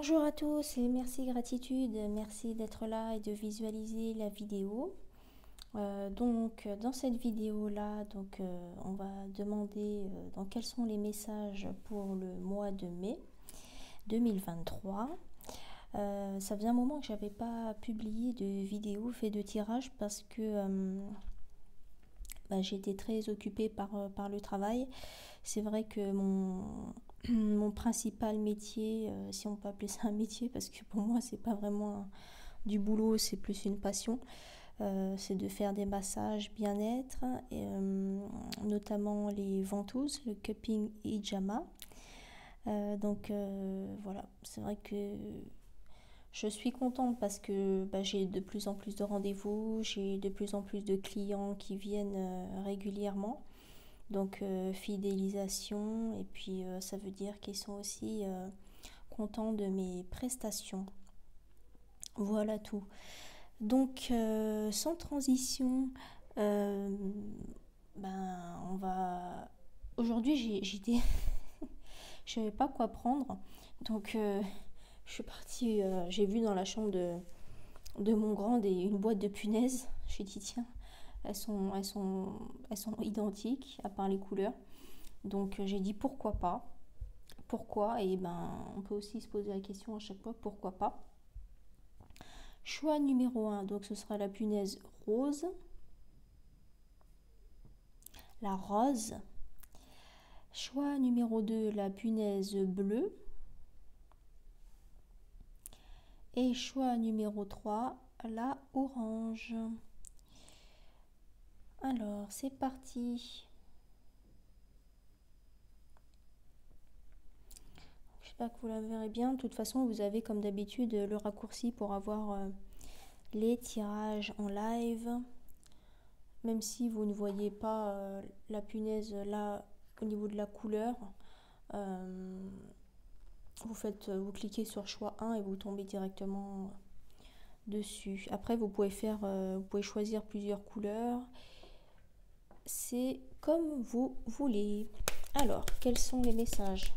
Bonjour à tous et merci gratitude, merci d'être là et de visualiser la vidéo. Dans cette vidéo là, on va demander donc, quels sont les messages pour le mois de mai 2023. Ça faisait un moment que j'avais pas publié de vidéo fait de tirage parce que j'étais très occupée par le travail. C'est vrai que mon principal métier, si on peut appeler ça un métier, parce que pour moi c'est pas vraiment du boulot, c'est plus une passion, c'est de faire des massages bien-être, notamment les ventouses, le cupping hijama. Voilà, c'est vrai que je suis contente parce que j'ai de plus en plus de rendez-vous, j'ai de plus en plus de clients qui viennent régulièrement. Donc fidélisation, et puis ça veut dire qu'ils sont aussi contents de mes prestations. Voilà tout. Donc sans transition, euh, on va... Aujourd'hui j'étais... je savais pas quoi prendre. Donc je suis partie, j'ai vu dans la chambre de mon grand une boîte de punaises. J'ai dit tiens, elles sont identiques à part les couleurs. Donc j'ai dit pourquoi pas. Pourquoi? Et on peut aussi se poser la question à chaque fois pourquoi pas. Choix numéro 1, donc ce sera la punaise rose, la rose. Choix numéro 2, la punaise bleue. Et choix numéro 3, la orange. Alors, c'est parti. J'espère que vous la verrez bien. De toute façon, vous avez comme d'habitude le raccourci pour avoir les tirages en live. Même si vous ne voyez pas la punaise là au niveau de la couleur, vous cliquez sur choix 1 et vous tombez directement dessus. Après vous pouvez choisir plusieurs couleurs. C'est comme vous voulez. Alors, quels sont les messages?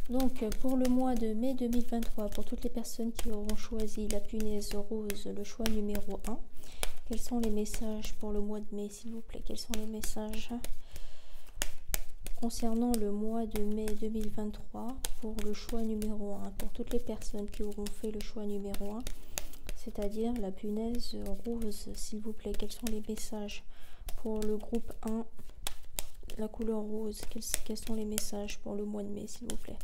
Donc pour le mois de mai 2023, pour toutes les personnes qui auront choisi la punaise rose, le choix numéro 1, quels sont les messages pour le mois de mai, s'il vous plaît? Quels sont les messages concernant le mois de mai 2023 pour le choix numéro 1? Pour toutes les personnes qui auront fait le choix numéro 1, c'est-à-dire la punaise rose, s'il vous plaît. Quels sont les messages pour le groupe 1, la couleur rose? Quels sont les messages pour le mois de mai, s'il vous plaît?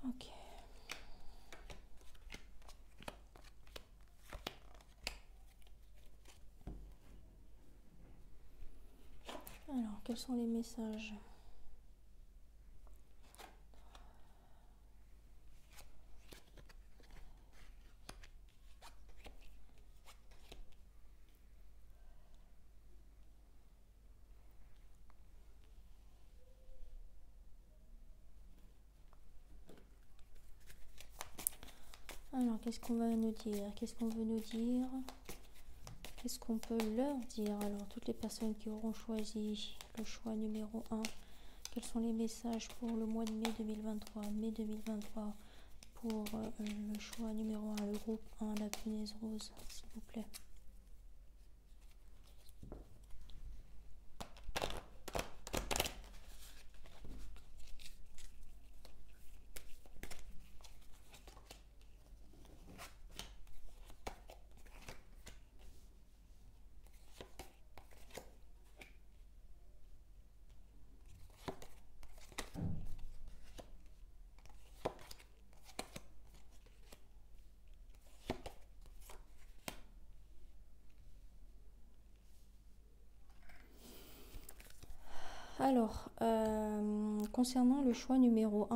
Ok. Alors, quels sont les messages? Alors, qu'est-ce qu'on va nous dire? Qu'est-ce qu'on veut nous dire? Qu'est-ce qu'on peut leur dire? Alors, toutes les personnes qui auront choisi le choix numéro 1, quels sont les messages pour le mois de mai 2023? Mai 2023 pour le choix numéro 1, le groupe 1, la punaise rose, s'il vous plaît. Alors, concernant le choix numéro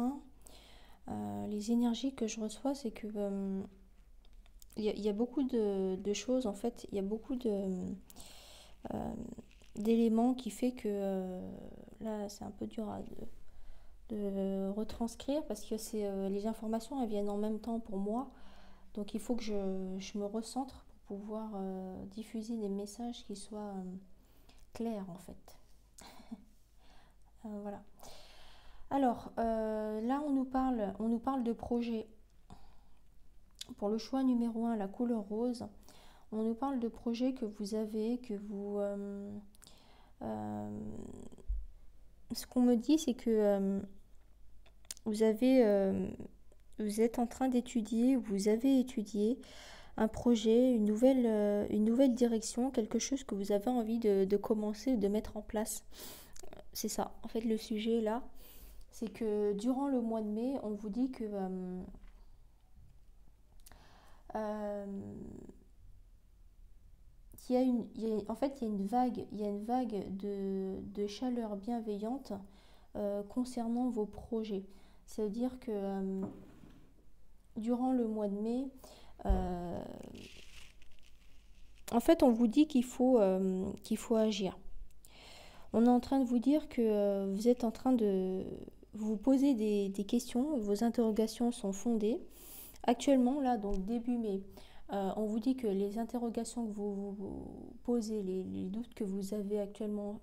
1, les énergies que je reçois, c'est que y a beaucoup de choses, en fait, il y a beaucoup d'éléments qui fait que là, c'est un peu dur de retranscrire parce que les informations, elles viennent en même temps pour moi. Donc, il faut que je me recentre pour pouvoir diffuser des messages qui soient clairs, en fait. Voilà. Alors, là, on nous parle de projet. Pour le choix numéro un, la couleur rose, on nous parle de projets que vous avez, ce qu'on me dit, c'est que vous avez, vous êtes en train d'étudier, vous avez étudié un projet, une nouvelle direction, quelque chose que vous avez envie de commencer, de mettre en place. C'est ça, en fait, le sujet là, c'est que durant le mois de mai, on vous dit que euh, en fait, il y a une vague de chaleur bienveillante concernant vos projets. Ça veut dire que durant le mois de mai, euh, en fait, on vous dit qu'il faut agir. On est en train de vous dire que vous êtes en train de vous poser des questions, vos interrogations sont fondées. Actuellement, là, donc début mai, on vous dit que les interrogations que vous posez, les doutes que vous avez actuellement,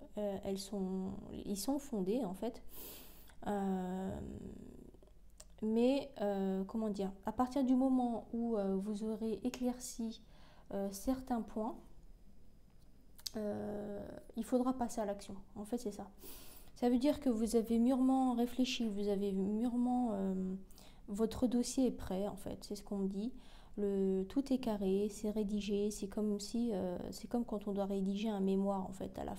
ils sont fondés en fait. Euh, comment dire, à partir du moment où vous aurez éclairci certains points, il faudra passer à l'action. En fait, c'est ça. Ça veut dire que vous avez mûrement réfléchi, vous avez mûrement... votre dossier est prêt, en fait, c'est ce qu'on me dit. Tout est carré, c'est rédigé, c'est comme si... c'est comme quand on doit rédiger un mémoire, en fait, à la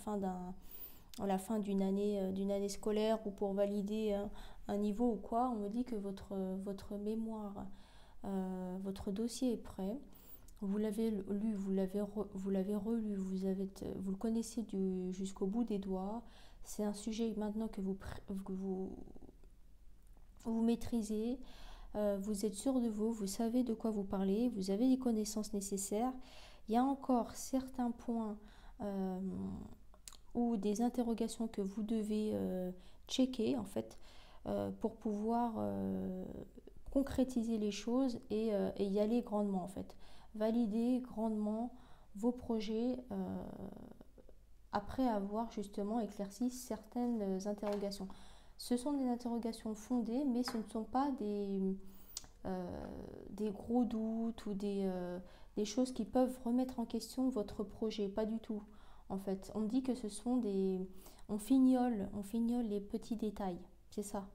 fin d'une année scolaire ou pour valider un niveau ou quoi. On me dit que votre mémoire, votre dossier est prêt. Vous l'avez lu, vous l'avez relu, vous le connaissez jusqu'au bout des doigts. C'est un sujet maintenant vous maîtrisez, vous êtes sûr de vous, vous savez de quoi vous parlez, vous avez les connaissances nécessaires. Il y a encore certains points ou des interrogations que vous devez checker en fait pour pouvoir concrétiser les choses et y aller grandement en fait. Valider grandement vos projets après avoir justement éclairci certaines interrogations. Ce sont des interrogations fondées, mais ce ne sont pas des gros doutes ou des choses qui peuvent remettre en question votre projet. Pas du tout. En fait, on dit que ce sont des... on fignole les petits détails. C'est ça.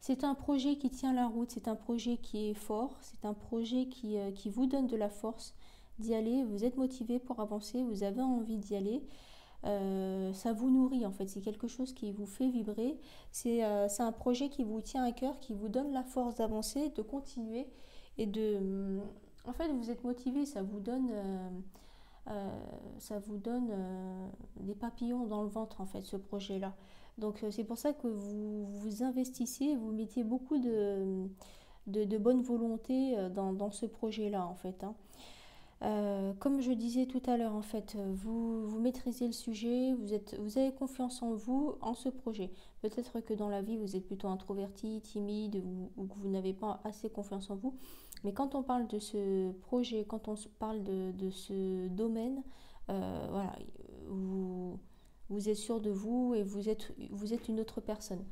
C'est un projet qui tient la route, c'est un projet qui est fort, c'est un projet qui vous donne de la force d'y aller. Vous êtes motivé pour avancer, vous avez envie d'y aller. Ça vous nourrit en fait, c'est quelque chose qui vous fait vibrer. C'est un projet qui vous tient à cœur, qui vous donne la force d'avancer, de continuer et de... En fait, vous êtes motivé, ça vous donne des papillons dans le ventre en fait, ce projet-là. Donc c'est pour ça que vous investissez, vous mettez beaucoup de bonne volonté dans ce projet-là en fait. Hein. Comme je disais tout à l'heure, en fait, vous maîtrisez le sujet, vous avez confiance en vous, en ce projet. Peut-être que dans la vie, vous êtes plutôt introverti, timide ou que vous n'avez pas assez confiance en vous. Mais quand on parle de ce projet, quand on parle de ce domaine, voilà, vous, vous êtes sûr de vous et vous êtes une autre personne.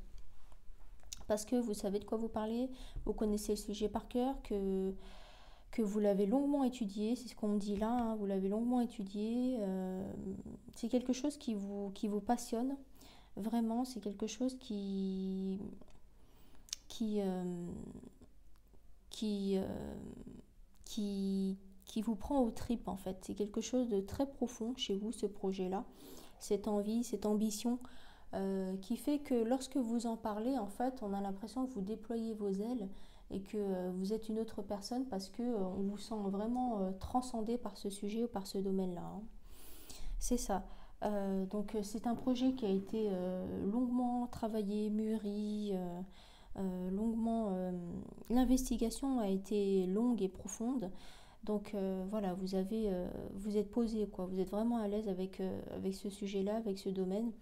Parce que vous savez de quoi vous parlez, vous connaissez le sujet par cœur, que vous l'avez longuement étudié, c'est ce qu'on me dit là, hein, vous l'avez longuement étudié, c'est quelque chose qui vous passionne, vraiment, c'est quelque chose qui, qui, qui vous prend aux tripes en fait, c'est quelque chose de très profond chez vous, ce projet-là, cette envie, cette ambition, qui fait que lorsque vous en parlez, en fait, on a l'impression que vous déployez vos ailes et que vous êtes une autre personne parce que on vous sent vraiment transcendé par ce sujet ou par ce domaine-là. Hein. C'est ça. Donc c'est un projet qui a été longuement travaillé, mûri, longuement. L'investigation a été longue et profonde. Donc voilà, vous êtes posé quoi. Vous êtes vraiment à l'aise avec ce sujet-là, avec ce domaine.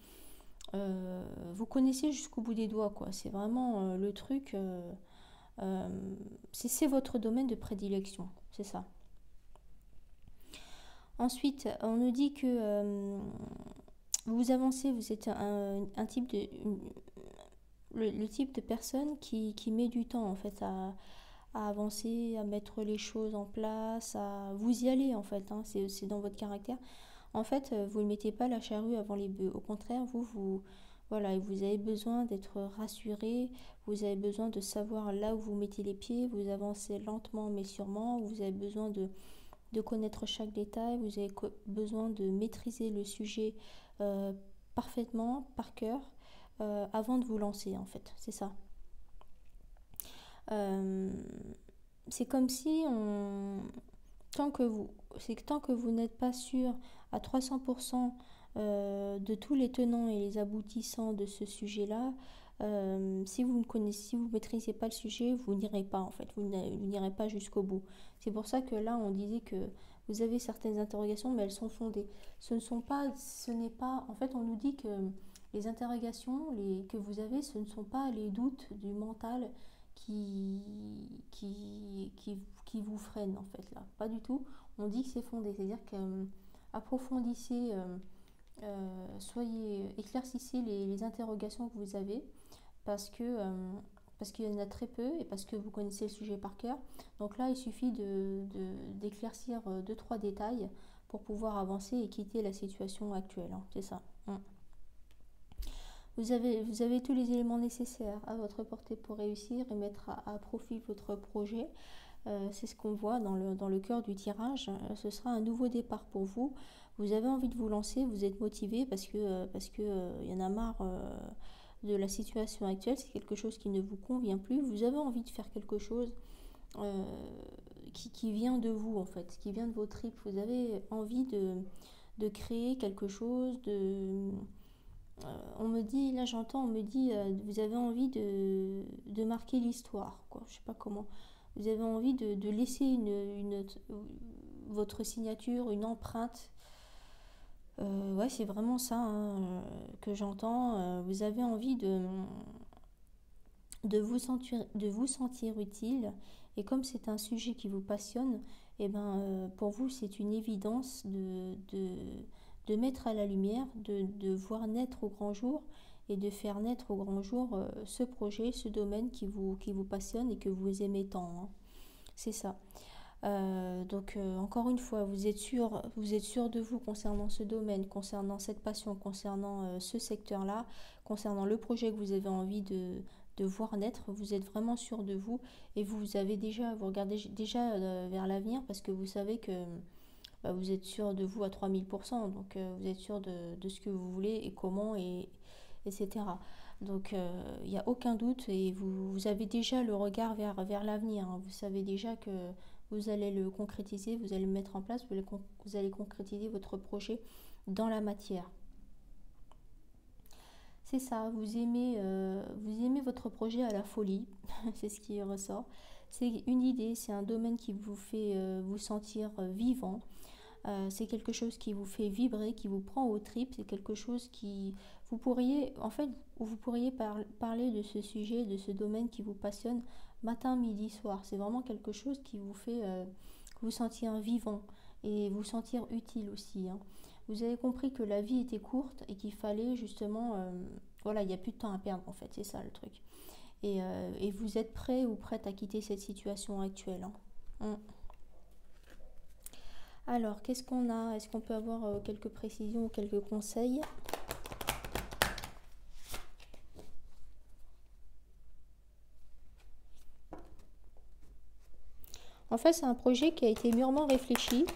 Vous connaissez jusqu'au bout des doigts quoi. C'est vraiment le truc. C'est votre domaine de prédilection, c'est ça. Ensuite, on nous dit que vous avancez, vous êtes un type de, le type de personne qui met du temps en fait à avancer, à mettre les choses en place, à vous y aller en fait, hein, c'est dans votre caractère. En fait, vous ne mettez pas la charrue avant les bœufs. Au contraire, voilà, vous avez besoin d'être rassuré, vous avez besoin de savoir là où vous mettez les pieds, vous avancez lentement mais sûrement, vous avez besoin de connaître chaque détail, vous avez besoin de maîtriser le sujet euh, parfaitement, par cœur, avant de vous lancer en fait, c'est ça. Euh, c'est comme si tant que vous, c'est que tant que vous n'êtes pas sûr à 300% de tous les tenants et les aboutissants de ce sujet-là, si vous ne connaissez, si vous maîtrisez pas le sujet, vous n'irez pas en fait, vous n'irez pas jusqu'au bout. C'est pour ça que là, on disait que vous avez certaines interrogations, mais elles sont fondées. Ce n'est pas, en fait, on nous dit que les interrogations que vous avez, ce ne sont pas les doutes du mental qui, qui vous freinent en fait là. Pas du tout. On dit que c'est fondé, c'est-à-dire que approfondissez, éclaircissez les interrogations que vous avez parce que parce qu'il y en a très peu et parce que vous connaissez le sujet par cœur. Donc là, il suffit d'éclaircir deux, trois détails pour pouvoir avancer et quitter la situation actuelle, hein. C'est ça. Vous avez tous les éléments nécessaires à votre portée pour réussir et mettre à profit votre projet. C'est ce qu'on voit dans le cœur du tirage. Ce sera un nouveau départ pour vous. Vous avez envie de vous lancer, vous êtes motivé parce que y en a marre de la situation actuelle. C'est quelque chose qui ne vous convient plus. Vous avez envie de faire quelque chose euh, qui vient de vous en fait, qui vient de vos tripes. Vous avez envie de créer quelque chose, on me dit, là j'entends, on me dit, vous avez envie de marquer l'histoire, quoi. Je sais pas comment. Vous avez envie de laisser votre signature, une empreinte. Ouais, c'est vraiment ça, hein, que j'entends. Vous avez envie de vous sentir utile. Et comme c'est un sujet qui vous passionne, et ben, pour vous, c'est une évidence de mettre à la lumière, de voir naître au grand jour et de faire naître au grand jour ce projet, ce domaine qui vous passionne et que vous aimez tant, hein. C'est ça. Encore une fois, vous êtes sûr de vous concernant ce domaine, concernant cette passion, concernant ce secteur-là, concernant le projet que vous avez envie de voir naître. Vous êtes vraiment sûr de vous et vous regardez déjà vers l'avenir parce que vous savez que bah, vous êtes sûr de vous à 3000%. Donc, vous êtes sûr de ce que vous voulez et comment, etc. Donc, il n'y a aucun doute et vous avez déjà le regard vers l'avenir, hein. Vous savez déjà que vous allez le concrétiser, vous allez le mettre en place, vous allez concrétiser votre projet dans la matière. C'est ça, vous aimez votre projet à la folie, c'est ce qui ressort. C'est une idée, c'est un domaine qui vous fait vous sentir vivant. C'est quelque chose qui vous fait vibrer, qui vous prend aux tripes. C'est quelque chose qui... vous pourriez parler de ce sujet, de ce domaine qui vous passionne matin, midi, soir. C'est vraiment quelque chose qui vous fait vous sentir vivant et vous sentir utile aussi, hein. Vous avez compris que la vie était courte et qu'il fallait justement... voilà, il n'y a plus de temps à perdre en fait, c'est ça le truc. Et vous êtes prêt ou prête à quitter cette situation actuelle, hein. Alors, qu'est-ce qu'on a? Est-ce qu'on peut avoir quelques précisions ou quelques conseils? En fait, c'est un projet qui a été mûrement réfléchi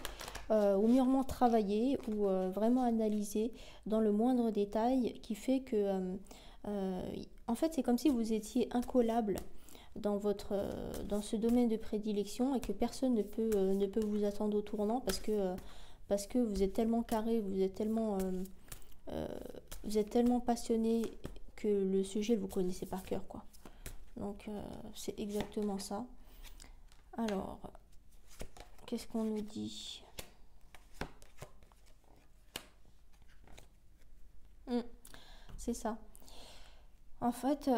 ou mûrement travaillé ou vraiment analysé dans le moindre détail qui fait que, en fait, c'est comme si vous étiez incollable dans ce domaine de prédilection et que personne ne peut vous attendre au tournant parce que vous êtes tellement carré, euh, vous êtes tellement passionné que le sujet vous connaissez par cœur, quoi. Donc c'est exactement ça. Alors, qu'est-ce qu'on nous dit? C'est ça. En fait,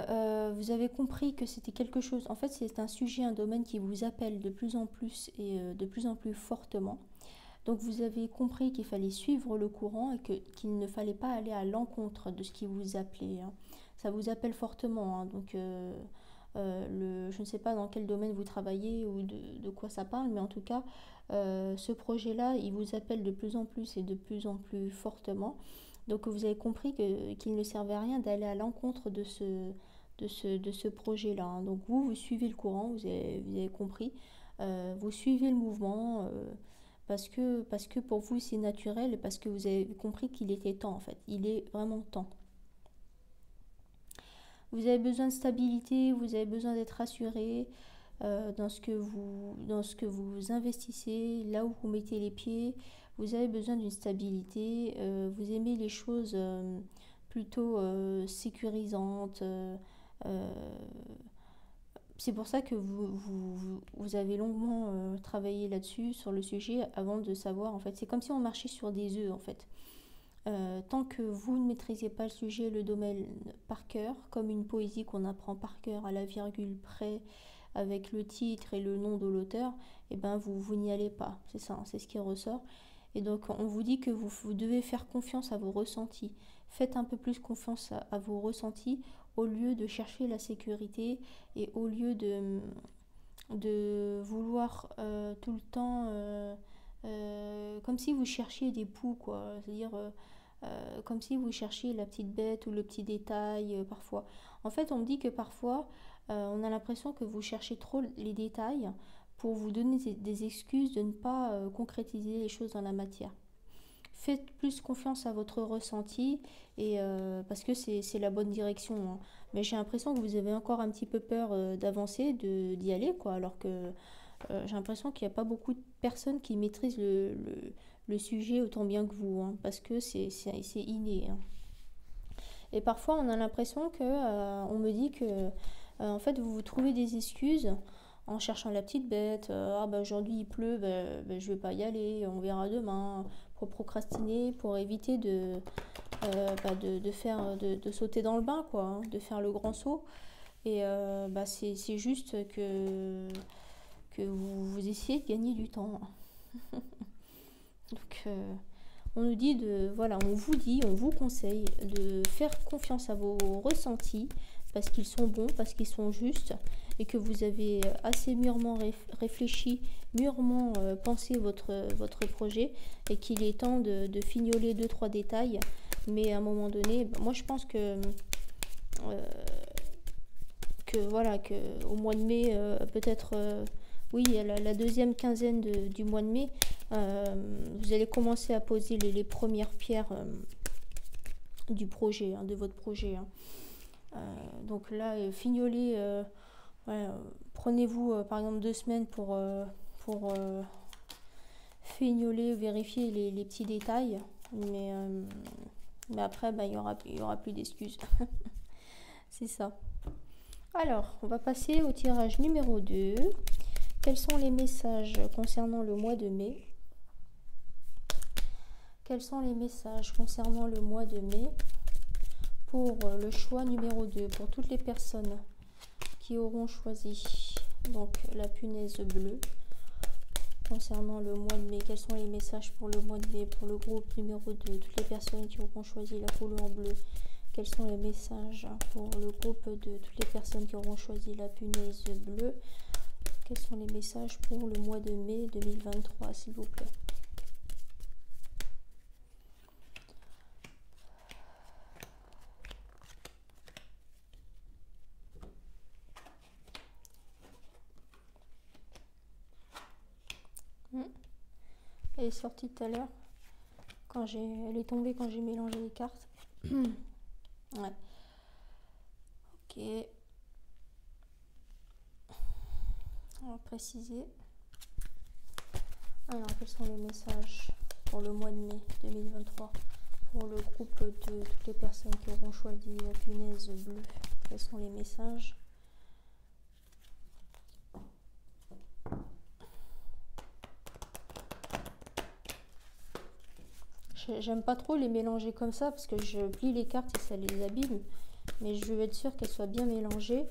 vous avez compris que c'était quelque chose. En fait, c'est un sujet, un domaine qui vous appelle de plus en plus et de plus en plus fortement. Donc vous avez compris qu'il fallait suivre le courant et qu'il ne fallait pas aller à l'encontre de ce qui vous appelait, hein. Ça vous appelle fortement, hein. Donc je ne sais pas dans quel domaine vous travaillez ou de quoi ça parle, mais en tout cas, ce projet-là, il vous appelle de plus en plus et de plus en plus fortement. Donc vous avez compris qu'il ne servait à rien d'aller à l'encontre de ce projet-là, hein. Donc vous suivez le courant, vous avez compris, vous suivez le mouvement, parce que pour vous c'est naturel et parce que vous avez compris qu'il était temps en fait, il est vraiment temps. Vous avez besoin de stabilité, vous avez besoin d'être rassuré dans ce que vous investissez, là où vous mettez les pieds. Vous avez besoin d'une stabilité, vous aimez les choses plutôt sécurisantes. C'est pour ça que vous avez longuement travaillé là-dessus, sur le sujet, avant de savoir, en fait. C'est comme si on marchait sur des œufs, en fait. Tant que vous ne maîtrisez pas le sujet, le domaine par cœur, comme une poésie qu'on apprend par cœur à la virgule près, avec le titre et le nom de l'auteur, et ben vous n'y allez pas. C'est ça, c'est ce qui ressort. Et donc on vous dit que vous devez faire confiance à vos ressentis. Faites un peu plus confiance à vos ressentis au lieu de chercher la sécurité et au lieu de vouloir tout le temps comme si vous cherchiez des poux, quoi. C'est-à-dire comme si vous cherchiez la petite bête ou le petit détail parfois. En fait, on me dit que parfois, on a l'impression que vous cherchez trop les détails pour vous donner des excuses de ne pas concrétiser les choses dans la matière. Faites plus confiance à votre ressenti et parce que c'est la bonne direction, hein. Mais j'ai l'impression que vous avez encore un petit peu peur d'avancer, d'y aller, quoi, alors que j'ai l'impression qu'il n'y a pas beaucoup de personnes qui maîtrisent le sujet autant bien que vous, hein, parce que c'est inné, hein. Et parfois, on a l'impression que, on me dit que, en fait, vous trouvez des excuses en cherchant la petite bête. Ah bah aujourd'hui il pleut, je vais pas y aller, on verra demain. Pour procrastiner, pour éviter de sauter dans le bain, quoi, hein, de faire le grand saut. Et c'est juste que vous essayez de gagner du temps. Donc on nous dit on vous conseille de faire confiance à vos ressentis parce qu'ils sont bons, parce qu'ils sont justes et que vous avez assez mûrement réfléchi, mûrement pensé votre projet et qu'il est temps de fignoler 2-3 détails. Mais à un moment donné, moi je pense que au mois de mai, peut-être, oui, la deuxième quinzaine du mois de mai, vous allez commencer à poser les premières pierres du projet, hein, de votre projet, hein. Donc là, fignolez, prenez-vous par exemple 2 semaines pour fignoler, vérifier les petits détails, mais après, il y aura plus d'excuses. C'est ça. Alors, on va passer au tirage numéro 2. Quels sont les messages concernant le mois de mai? Quels sont les messages concernant le mois de mai pour le choix numéro 2, pour toutes les personnes qui auront choisi donc la punaise bleue concernant le mois de mai? Quels sont les messages pour le mois de mai pour le groupe numéro 2, toutes les personnes qui auront choisi la couleur bleue? Quels sont les messages pour le groupe de toutes les personnes qui auront choisi la punaise bleue? Quels sont les messages pour le mois de mai 2023, s'il vous plaît? Elle est sortie tout à l'heure. Elle est tombée quand j'ai mélangé les cartes. Ouais. Ok. On va préciser. Alors, quels sont les messages pour le mois de mai 2023 pour le groupe de toutes les personnes qui auront choisi la punaise bleue? Quels sont les messages? J'aime pas trop les mélanger comme ça parce que je plie les cartes et ça les abîme. Mais je veux être sûre qu'elles soient bien mélangées.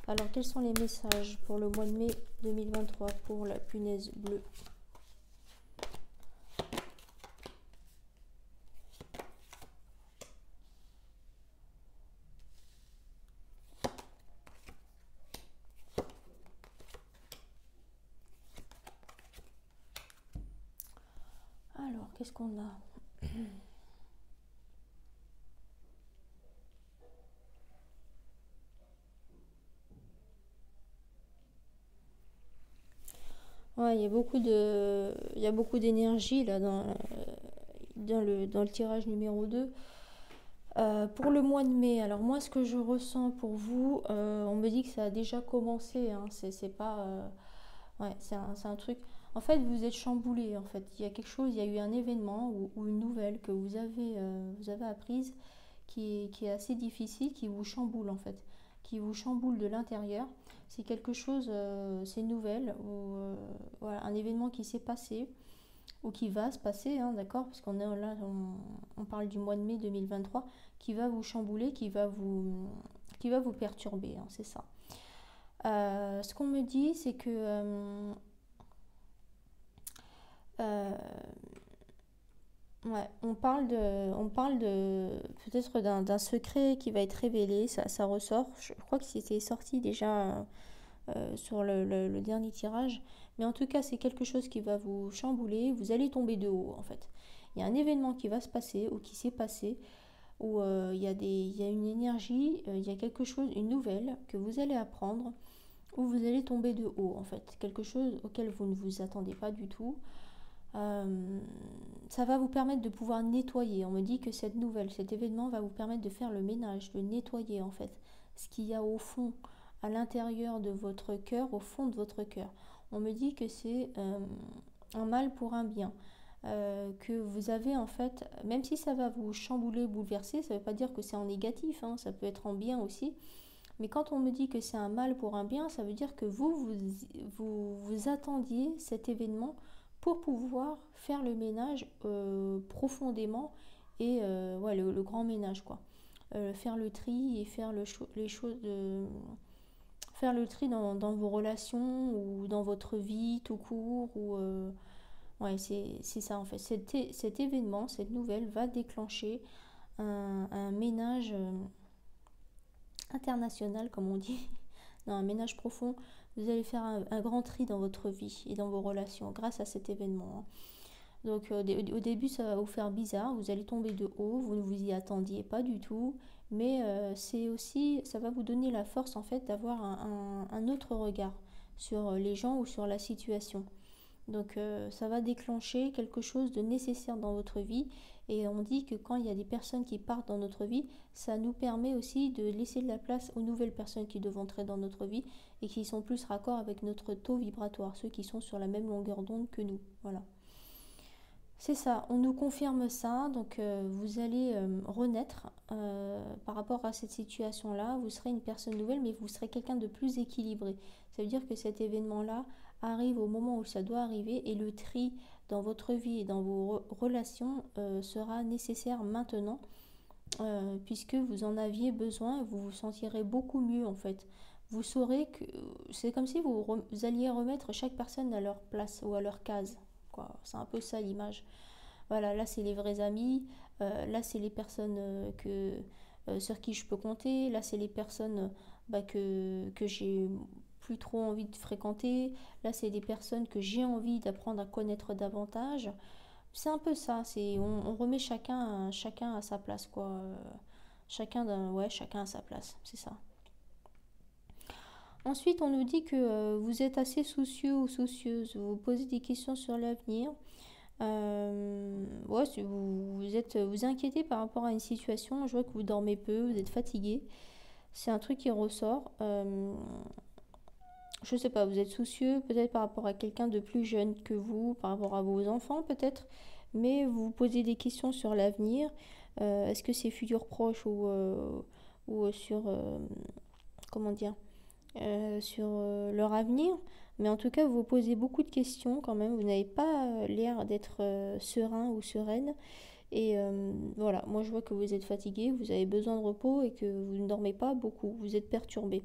Alors, quels sont les messages pour le mois de mai 2023 pour la punaise bleue? qu'est-ce qu'on a? Ouais, il y a beaucoup d'énergie là dans le tirage numéro 2. Pour le mois de mai, alors moi ce que je ressens pour vous, on me dit que ça a déjà commencé, hein, c'est pas... ouais, c'est un truc... En fait, vous êtes chamboulé, en fait. Il y a quelque chose, il y a eu un événement ou une nouvelle que vous avez apprise qui est assez difficile, qui vous chamboule, en fait. Qui vous chamboule de l'intérieur. C'est quelque chose, c'est une nouvelle, ou voilà, un événement qui s'est passé ou qui va se passer, hein, d'accord, parce qu'on est là, on parle du mois de mai 2023, qui va vous chambouler, qui va vous perturber, hein, c'est ça. Ce qu'on me dit, c'est que euh, ouais, on parle de peut-être d'un secret qui va être révélé, ça ressort. Je crois que c'était sorti déjà sur le dernier tirage. Mais en tout cas, c'est quelque chose qui va vous chambouler. Vous allez tomber de haut, en fait. Il y a un événement qui va se passer ou qui s'est passé où il y a une énergie, il y a quelque chose, une nouvelle que vous allez apprendre où vous allez tomber de haut, en fait. Quelque chose auquel vous ne vous attendez pas du tout. Euh, Ça va vous permettre de pouvoir nettoyer. On me dit que cette nouvelle, cet événement va vous permettre de faire le ménage, de nettoyer, en fait, ce qu'il y a au fond, à l'intérieur de votre cœur, au fond de votre cœur. On me dit que c'est un mal pour un bien. Que vous avez en fait, même si ça va vous chambouler, bouleverser, ça ne veut pas dire que c'est en négatif, hein, ça peut être en bien aussi. Mais quand on me dit que c'est un mal pour un bien, ça veut dire que vous attendiez cet événement pour pouvoir faire le ménage profondément et ouais, le grand ménage quoi. Faire le tri et faire les choses faire le tri dans vos relations ou dans votre vie tout court ou ouais, c'est ça en fait. Cet événement, cette nouvelle va déclencher un ménage international, comme on dit, dans un ménage profond. Vous allez faire un grand tri dans votre vie et dans vos relations grâce à cet événement, hein. Donc au début, ça va vous faire bizarre, vous allez tomber de haut, vous ne vous y attendiez pas du tout, mais c'est aussi, ça va vous donner la force en fait d'avoir un autre regard sur les gens ou sur la situation. Donc ça va déclencher quelque chose de nécessaire dans votre vie et on dit que quand il y a des personnes qui partent dans notre vie, ça nous permet aussi de laisser de la place aux nouvelles personnes qui doivent entrer dans notre vie et qui sont plus raccord avec notre taux vibratoire, ceux qui sont sur la même longueur d'onde que nous. Voilà. C'est ça, on nous confirme ça, donc vous allez renaître par rapport à cette situation-là. Vous serez une personne nouvelle, mais vous serez quelqu'un de plus équilibré. Ça veut dire que cet événement-là arrive au moment où ça doit arriver et le tri dans votre vie et dans vos relations sera nécessaire maintenant puisque vous en aviez besoin et vous vous sentirez beaucoup mieux en fait. Vous saurez que c'est comme si vous alliez remettre chaque personne à leur place ou à leur case, quoi. C'est un peu ça l'image. Voilà, là c'est les vrais amis, là c'est les personnes sur qui je peux compter, là c'est les personnes bah, que j'ai plus trop envie de fréquenter, là c'est des personnes que j'ai envie d'apprendre à connaître davantage. C'est un peu ça, on remet chacun à sa place quoi. Ouais, chacun à sa place, c'est ça. Ensuite, on nous dit que vous êtes assez soucieux ou soucieuse, vous posez des questions sur l'avenir. Ouais, si vous inquiétez par rapport à une situation, je vois que vous dormez peu, vous êtes fatigué. C'est un truc qui ressort. Je sais pas, vous êtes soucieux peut-être par rapport à quelqu'un de plus jeune que vous, par rapport à vos enfants peut-être, mais vous vous posez des questions sur l'avenir. Est-ce que c'est futur proche ou sur, comment dire, sur leur avenir? Mais en tout cas, vous vous posez beaucoup de questions quand même. Vous n'avez pas l'air d'être serein ou sereine. Et voilà, moi je vois que vous êtes fatigué, vous avez besoin de repos et que vous ne dormez pas beaucoup, vous êtes perturbé.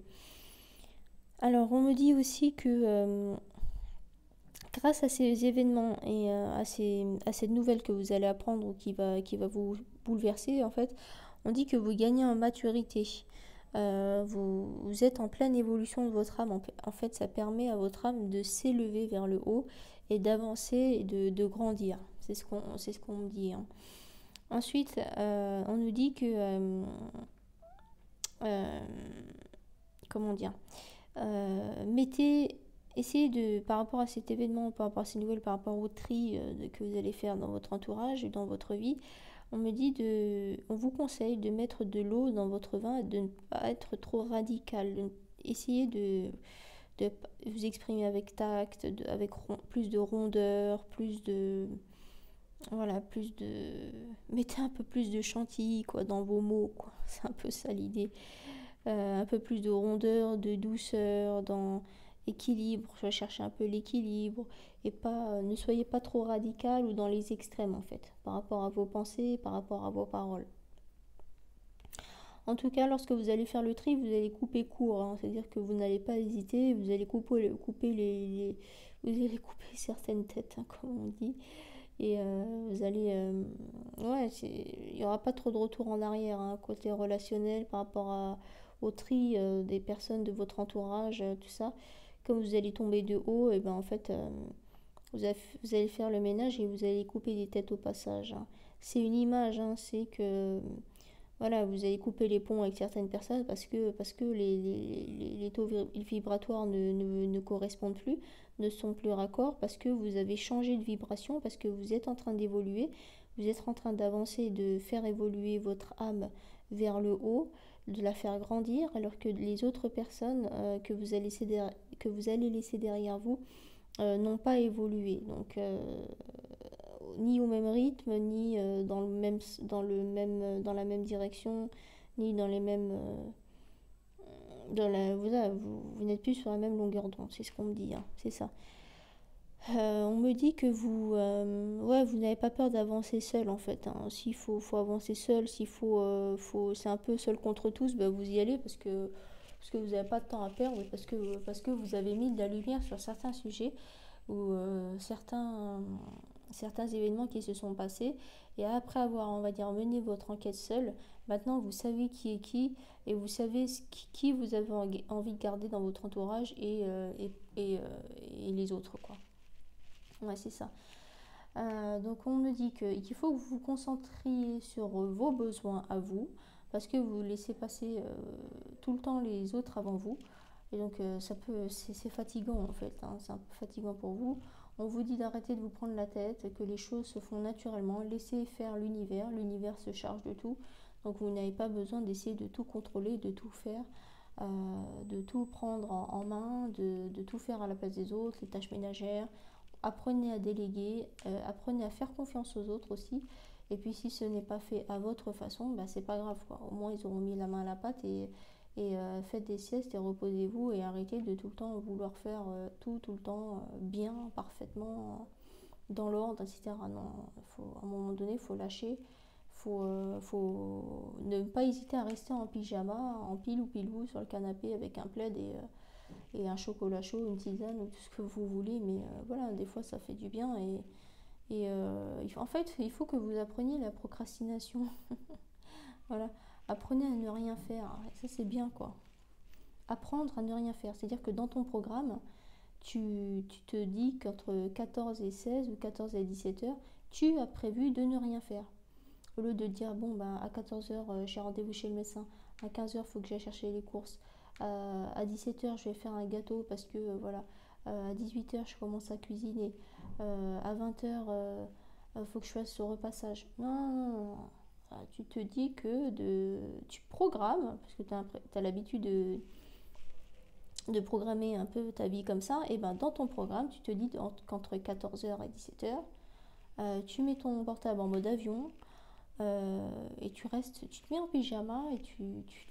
Alors, on me dit aussi que grâce à ces événements et à cette nouvelle que vous allez apprendre ou qui va vous bouleverser, en fait, on dit que vous gagnez en maturité. Vous êtes en pleine évolution de votre âme. En fait, ça permet à votre âme de s'élever vers le haut et d'avancer et de grandir. c'est ce qu'on me dit, hein. Ensuite, on nous dit que comment dire, essayez de, par rapport à cet événement, par rapport à ces nouvelles, par rapport au tri que vous allez faire dans votre entourage et dans votre vie, on vous conseille de mettre de l'eau dans votre vin et de ne pas être trop radical. Essayez de vous exprimer avec tact, avec plus de rondeur, voilà, mettez un peu plus de chantilly quoi, dans vos mots, quoi. C'est un peu ça l'idée. Un peu plus de rondeur, de douceur, dans équilibre, recherchez un peu l'équilibre et ne soyez pas trop radical ou dans les extrêmes en fait, par rapport à vos pensées, par rapport à vos paroles. En tout cas, lorsque vous allez faire le tri, vous allez couper court, hein. C'est-à-dire que vous n'allez pas hésiter, vous allez couper vous allez couper certaines têtes, hein, comme on dit, et vous allez, ouais, il n'y aura pas trop de retour en arrière, hein, côté relationnel par rapport au tri des personnes de votre entourage, tout ça. Comme vous allez tomber de haut, et ben en fait, vous allez faire le ménage et vous allez couper des têtes au passage, hein. C'est une image, hein, c'est que voilà, vous allez couper les ponts avec certaines personnes parce que les taux vibratoires ne correspondent plus, ne sont plus raccords, parce que vous avez changé de vibration, parce que vous êtes en train d'évoluer, vous êtes en train d'avancer, de faire évoluer votre âme vers le haut, de la faire grandir, alors que les autres personnes que vous allez laisser derrière vous n'ont pas évolué. Donc, ni au même rythme, ni dans la même direction, ni dans les mêmes. Vous n'êtes plus sur la même longueur d'onde, c'est ce qu'on me dit, hein, c'est ça. On me dit que vous n'avez pas peur d'avancer seul en fait, hein. S'il faut avancer seul, c'est un peu seul contre tous, bah, vous y allez parce que vous n'avez pas de temps à perdre, parce que vous avez mis de la lumière sur certains sujets ou certains événements qui se sont passés, et après avoir, on va dire, mené votre enquête seule, maintenant vous savez qui est qui, et vous savez qui vous avez envie de garder dans votre entourage et les autres, quoi. Ouais, c'est ça. Donc on me dit qu'il faut que vous vous concentriez sur vos besoins à vous, parce que vous laissez passer tout le temps les autres avant vous. Et donc c'est fatigant en fait, hein, c'est un peu fatigant pour vous. On vous dit d'arrêter de vous prendre la tête, que les choses se font naturellement, laissez faire l'univers se charge de tout. Donc vous n'avez pas besoin d'essayer de tout contrôler, de tout faire, de tout prendre en main, de tout faire à la place des autres, les tâches ménagères. Apprenez à déléguer, apprenez à faire confiance aux autres aussi. Et puis si ce n'est pas fait à votre façon, bah, c'est pas grave, quoi. Au moins ils auront mis la main à la pâte, et faites des siestes et reposez-vous, et arrêtez de tout le temps vouloir faire tout le temps bien, parfaitement, dans l'ordre, etc. Non, à un moment donné, il faut lâcher. Faut ne pas hésiter à rester en pyjama, en pile ou pilou sur le canapé avec un plaid et un chocolat chaud, une tisane ou tout ce que vous voulez. Mais voilà, des fois ça fait du bien, en fait, il faut que vous appreniez la procrastination. Voilà, apprenez à ne rien faire. Et ça, c'est bien, quoi. Apprendre à ne rien faire. C'est-à-dire que dans ton programme, tu te dis qu'entre 14 et 16 ou 14 et 17 heures, tu as prévu de ne rien faire. Au lieu de dire, bon, ben, à 14 heures, j'ai rendez-vous chez le médecin. À 15 heures, il faut que j'aille chercher les courses. À 17 heures, je vais faire un gâteau parce que, voilà. À 18 heures, je commence à cuisiner. À 20 heures, il faut que je fasse ce repassage. Non, non, non, non. Tu te dis tu programmes, parce que tu as l'habitude de programmer un peu ta vie comme ça, et ben dans ton programme, tu te dis qu'entre 14 heures et 17 heures, tu mets ton portable en mode avion, et tu te mets en pyjama, et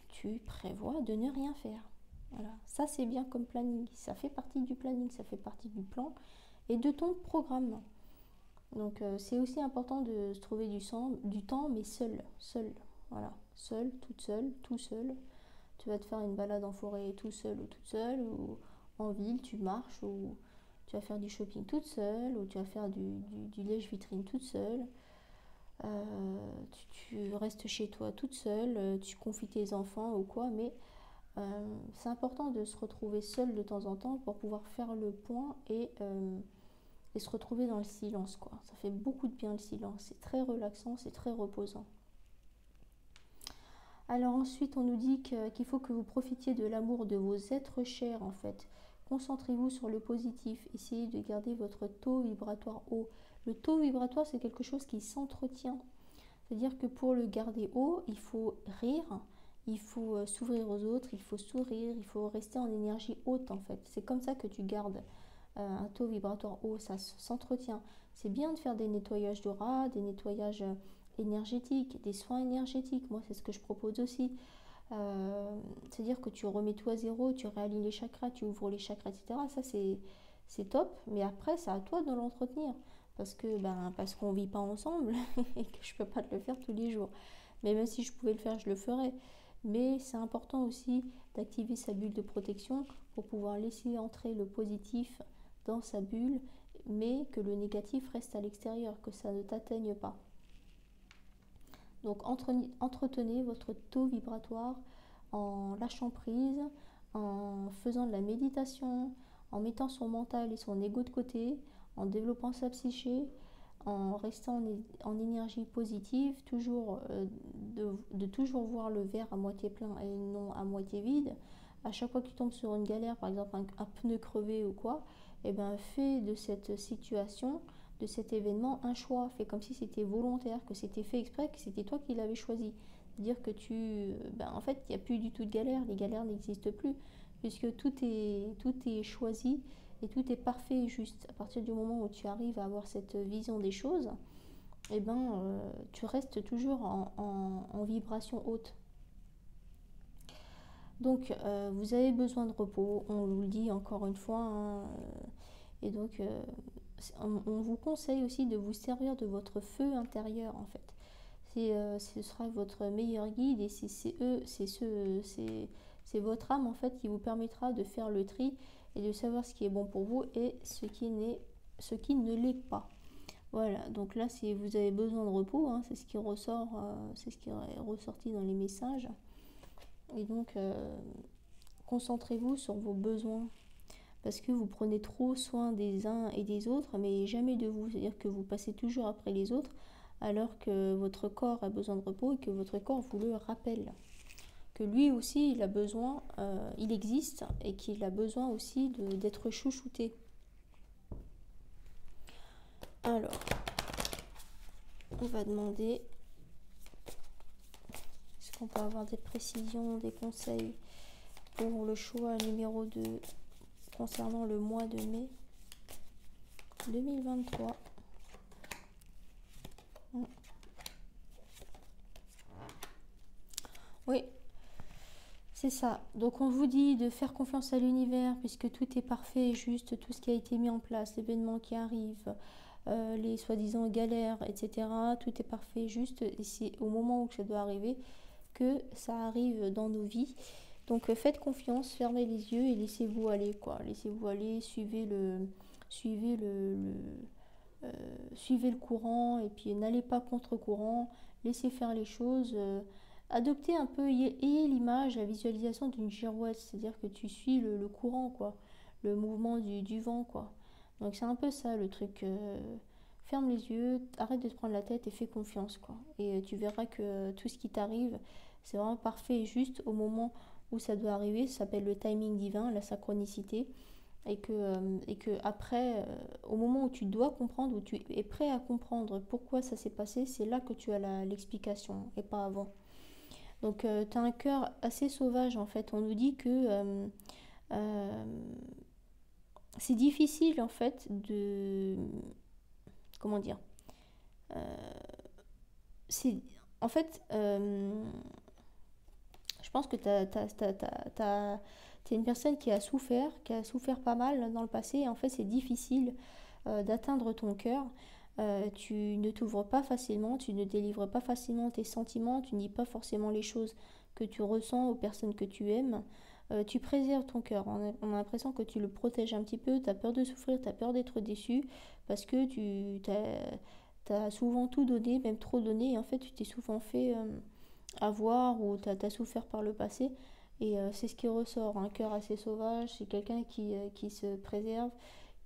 tu prévois de ne rien faire. Voilà, ça c'est bien comme planning, ça fait partie du planning, ça fait partie du plan et de ton programme. Donc c'est aussi important de se trouver du temps, mais seul. Voilà, seul, toute seule, tout seul. Tu vas te faire une balade en forêt tout seul ou toute seule, ou en ville, tu marches, ou tu vas faire du shopping toute seule, ou tu vas faire du lèche-vitrine toute seule. Tu restes chez toi toute seule, tu confies tes enfants ou quoi, mais c'est important de se retrouver seul de temps en temps pour pouvoir faire le point et se retrouver dans le silence, quoi. Ça fait beaucoup de bien le silence, c'est très relaxant, c'est très reposant. Alors ensuite, on nous dit qu'il faut que vous profitiez de l'amour de vos êtres chers, en fait. Concentrez-vous sur le positif, essayez de garder votre taux vibratoire haut. Le taux vibratoire, c'est quelque chose qui s'entretient. C'est-à-dire que pour le garder haut, il faut rire, il faut s'ouvrir aux autres, il faut sourire, il faut rester en énergie haute, en fait. C'est comme ça que tu gardes un taux vibratoire haut, ça s'entretient. C'est bien de faire des nettoyages d'aura, des nettoyages énergétiques, des soins énergétiques. Moi, c'est ce que je propose aussi. C'est-à-dire que tu remets tout à zéro, tu réalignes les chakras, tu ouvres les chakras, etc. Ça, c'est top. Mais après, c'est à toi de l'entretenir. Parce qu'on ne vit pas ensemble et que je ne peux pas te le faire tous les jours. Mais même si je pouvais le faire, je le ferais. Mais c'est important aussi d'activer sa bulle de protection pour pouvoir laisser entrer le positif dans sa bulle, mais que le négatif reste à l'extérieur, que ça ne t'atteigne pas. Donc entretenez votre taux vibratoire en lâchant prise, en faisant de la méditation, en mettant son mental et son ego de côté, en développant sa psyché, en restant en énergie positive, toujours de toujours voir le verre à moitié plein et non à moitié vide. À chaque fois que tu tombes sur une galère, par exemple un pneu crevé ou quoi, eh ben, fais de cette situation, de cet événement, un choix. Fais comme si c'était volontaire, que c'était fait exprès, que c'était toi qui l'avais choisi. C'est-à-dire que en fait, il n'y a plus du tout de galère. Les galères n'existent plus, puisque tout est choisi et tout est parfait et juste. À partir du moment où tu arrives à avoir cette vision des choses, eh ben, tu restes toujours en vibration haute. Donc, vous avez besoin de repos, on vous le dit encore une fois, hein, et donc on vous conseille aussi de vous servir de votre feu intérieur, en fait. Ce sera votre meilleur guide et c'est votre âme, en fait, qui vous permettra de faire le tri et de savoir ce qui est bon pour vous et ce qui ne l'est pas. Voilà, donc là, si vous avez besoin de repos, hein, c'est ce qui ressort, c'est ce qui est ressorti dans les messages. Et donc, concentrez-vous sur vos besoins, parce que vous prenez trop soin des uns et des autres, mais jamais de vous. C'est-à-dire que vous passez toujours après les autres, alors que votre corps a besoin de repos et que votre corps vous le rappelle. Que lui aussi, il a besoin, il existe, et qu'il a besoin aussi d'être chouchouté. Alors, on va demander, est-ce qu'on peut avoir des précisions, des conseils pour le choix numéro 2 concernant le mois de mai 2023. Oui, c'est ça. Donc on vous dit de faire confiance à l'univers, puisque tout est parfait et juste, tout ce qui a été mis en place, l'événement qui arrive, les soi-disant galères, etc. Tout est parfait et juste, et c'est au moment où ça doit arriver que ça arrive dans nos vies. Donc faites confiance, fermez les yeux et laissez-vous aller, quoi. Laissez-vous aller, suivez le courant, et puis n'allez pas contre courant, laissez faire les choses. Adoptez un peu, ayez l'image, la visualisation d'une girouette, c'est-à-dire que tu suis le courant, quoi, le mouvement du vent, quoi. Donc c'est un peu ça le truc. Ferme les yeux, arrête de te prendre la tête et fais confiance, quoi. Et tu verras que tout ce qui t'arrive, c'est vraiment parfait et juste au moment où ça doit arriver. Ça s'appelle le timing divin, la synchronicité. Et que après, au moment où tu dois comprendre, où tu es prêt à comprendre pourquoi ça s'est passé, c'est là que tu as l'explication et pas avant. Donc tu as un cœur assez sauvage, en fait. On nous dit que c'est difficile, en fait, de... Comment dire c'est... En fait, je pense que t'es une personne qui a souffert pas mal dans le passé. Et en fait, c'est difficile d'atteindre ton cœur. Tu ne t'ouvres pas facilement, tu ne délivres pas facilement tes sentiments, tu ne dis pas forcément les choses que tu ressens aux personnes que tu aimes. Tu préserves ton cœur. On a l'impression que tu le protèges un petit peu, tu as peur de souffrir, tu as peur d'être déçu, parce que tu as souvent tout donné, même trop donné, et en fait, tu t'es souvent fait avoir ou tu as souffert par le passé. Et c'est ce qui ressort, un cœur assez sauvage, c'est quelqu'un qui se préserve,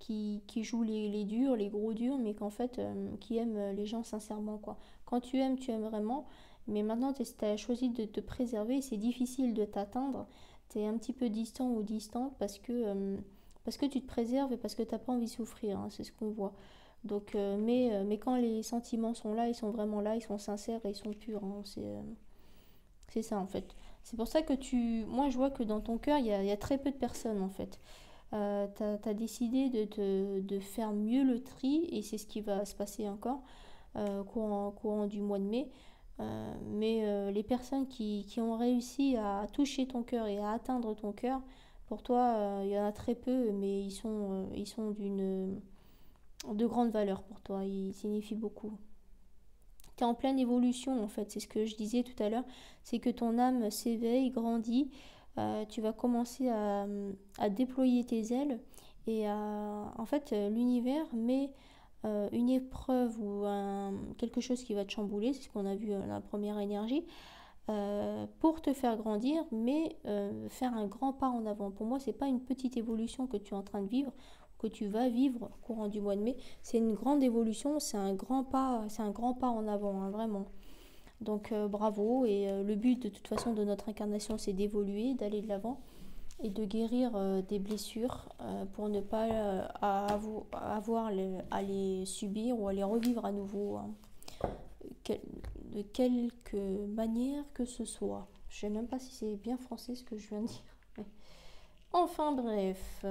qui jouent les durs, les gros durs, mais qu'en fait, qui aiment les gens sincèrement, quoi. Quand tu aimes vraiment, mais maintenant, tu as choisi de te préserver, c'est difficile de t'atteindre, tu es un petit peu distant ou distante parce que tu te préserves et parce que tu n'as pas envie de souffrir, hein, c'est ce qu'on voit. Donc, mais quand les sentiments sont là, ils sont vraiment là, ils sont sincères et ils sont purs, hein, c'est ça en fait. C'est pour ça que moi je vois que dans ton cœur, il y a très peu de personnes en fait. Tu as décidé de faire mieux le tri et c'est ce qui va se passer encore courant du mois de mai. Mais les personnes qui ont réussi à toucher ton cœur et à atteindre ton cœur, pour toi, il y en a très peu, mais ils sont de grande valeur pour toi. Ils signifient beaucoup. Tu es en pleine évolution, en fait. C'est ce que je disais tout à l'heure. C'est que ton âme s'éveille, grandit. Tu vas commencer à déployer tes ailes. En fait, l'univers met une épreuve ou quelque chose qui va te chambouler, c'est ce qu'on a vu dans la première énergie, pour te faire grandir, mais faire un grand pas en avant. Pour moi, c'est pas une petite évolution que tu es en train de vivre, que tu vas vivre au courant du mois de mai. C'est une grande évolution, c'est un grand pas en avant, hein, vraiment. Donc bravo, et le but de toute façon de notre incarnation, c'est d'évoluer, d'aller de l'avant et de guérir des blessures pour ne pas avoir à les subir ou à les revivre à nouveau, hein, de quelque manière que ce soit. Je ne sais même pas si c'est bien français ce que je viens de dire. Enfin bref,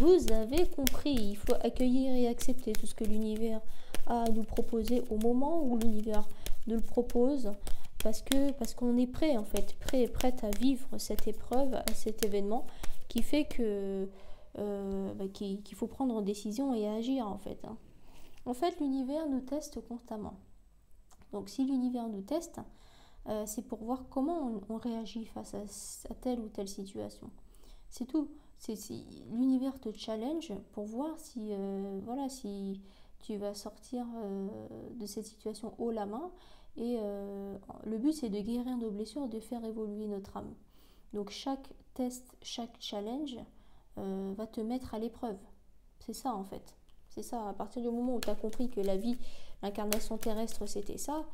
vous avez compris, il faut accueillir et accepter tout ce que l'univers a à nous proposer au moment où l'univers nous le propose, parce qu'on est prêt en fait, prête à vivre cette épreuve, cet événement qui fait qu'il faut prendre une décision et agir en fait, hein. En fait, l'univers nous teste constamment. Donc si l'univers nous teste, c'est pour voir comment on réagit face à telle ou telle situation. C'est tout. L'univers te challenge pour voir si tu vas sortir de cette situation haut la main. Et le but, c'est de guérir nos blessures, de faire évoluer notre âme. Donc chaque test, chaque challenge va te mettre à l'épreuve. C'est ça en fait. C'est ça. À partir du moment où tu as compris que la vie, l'incarnation terrestre, c'était ça,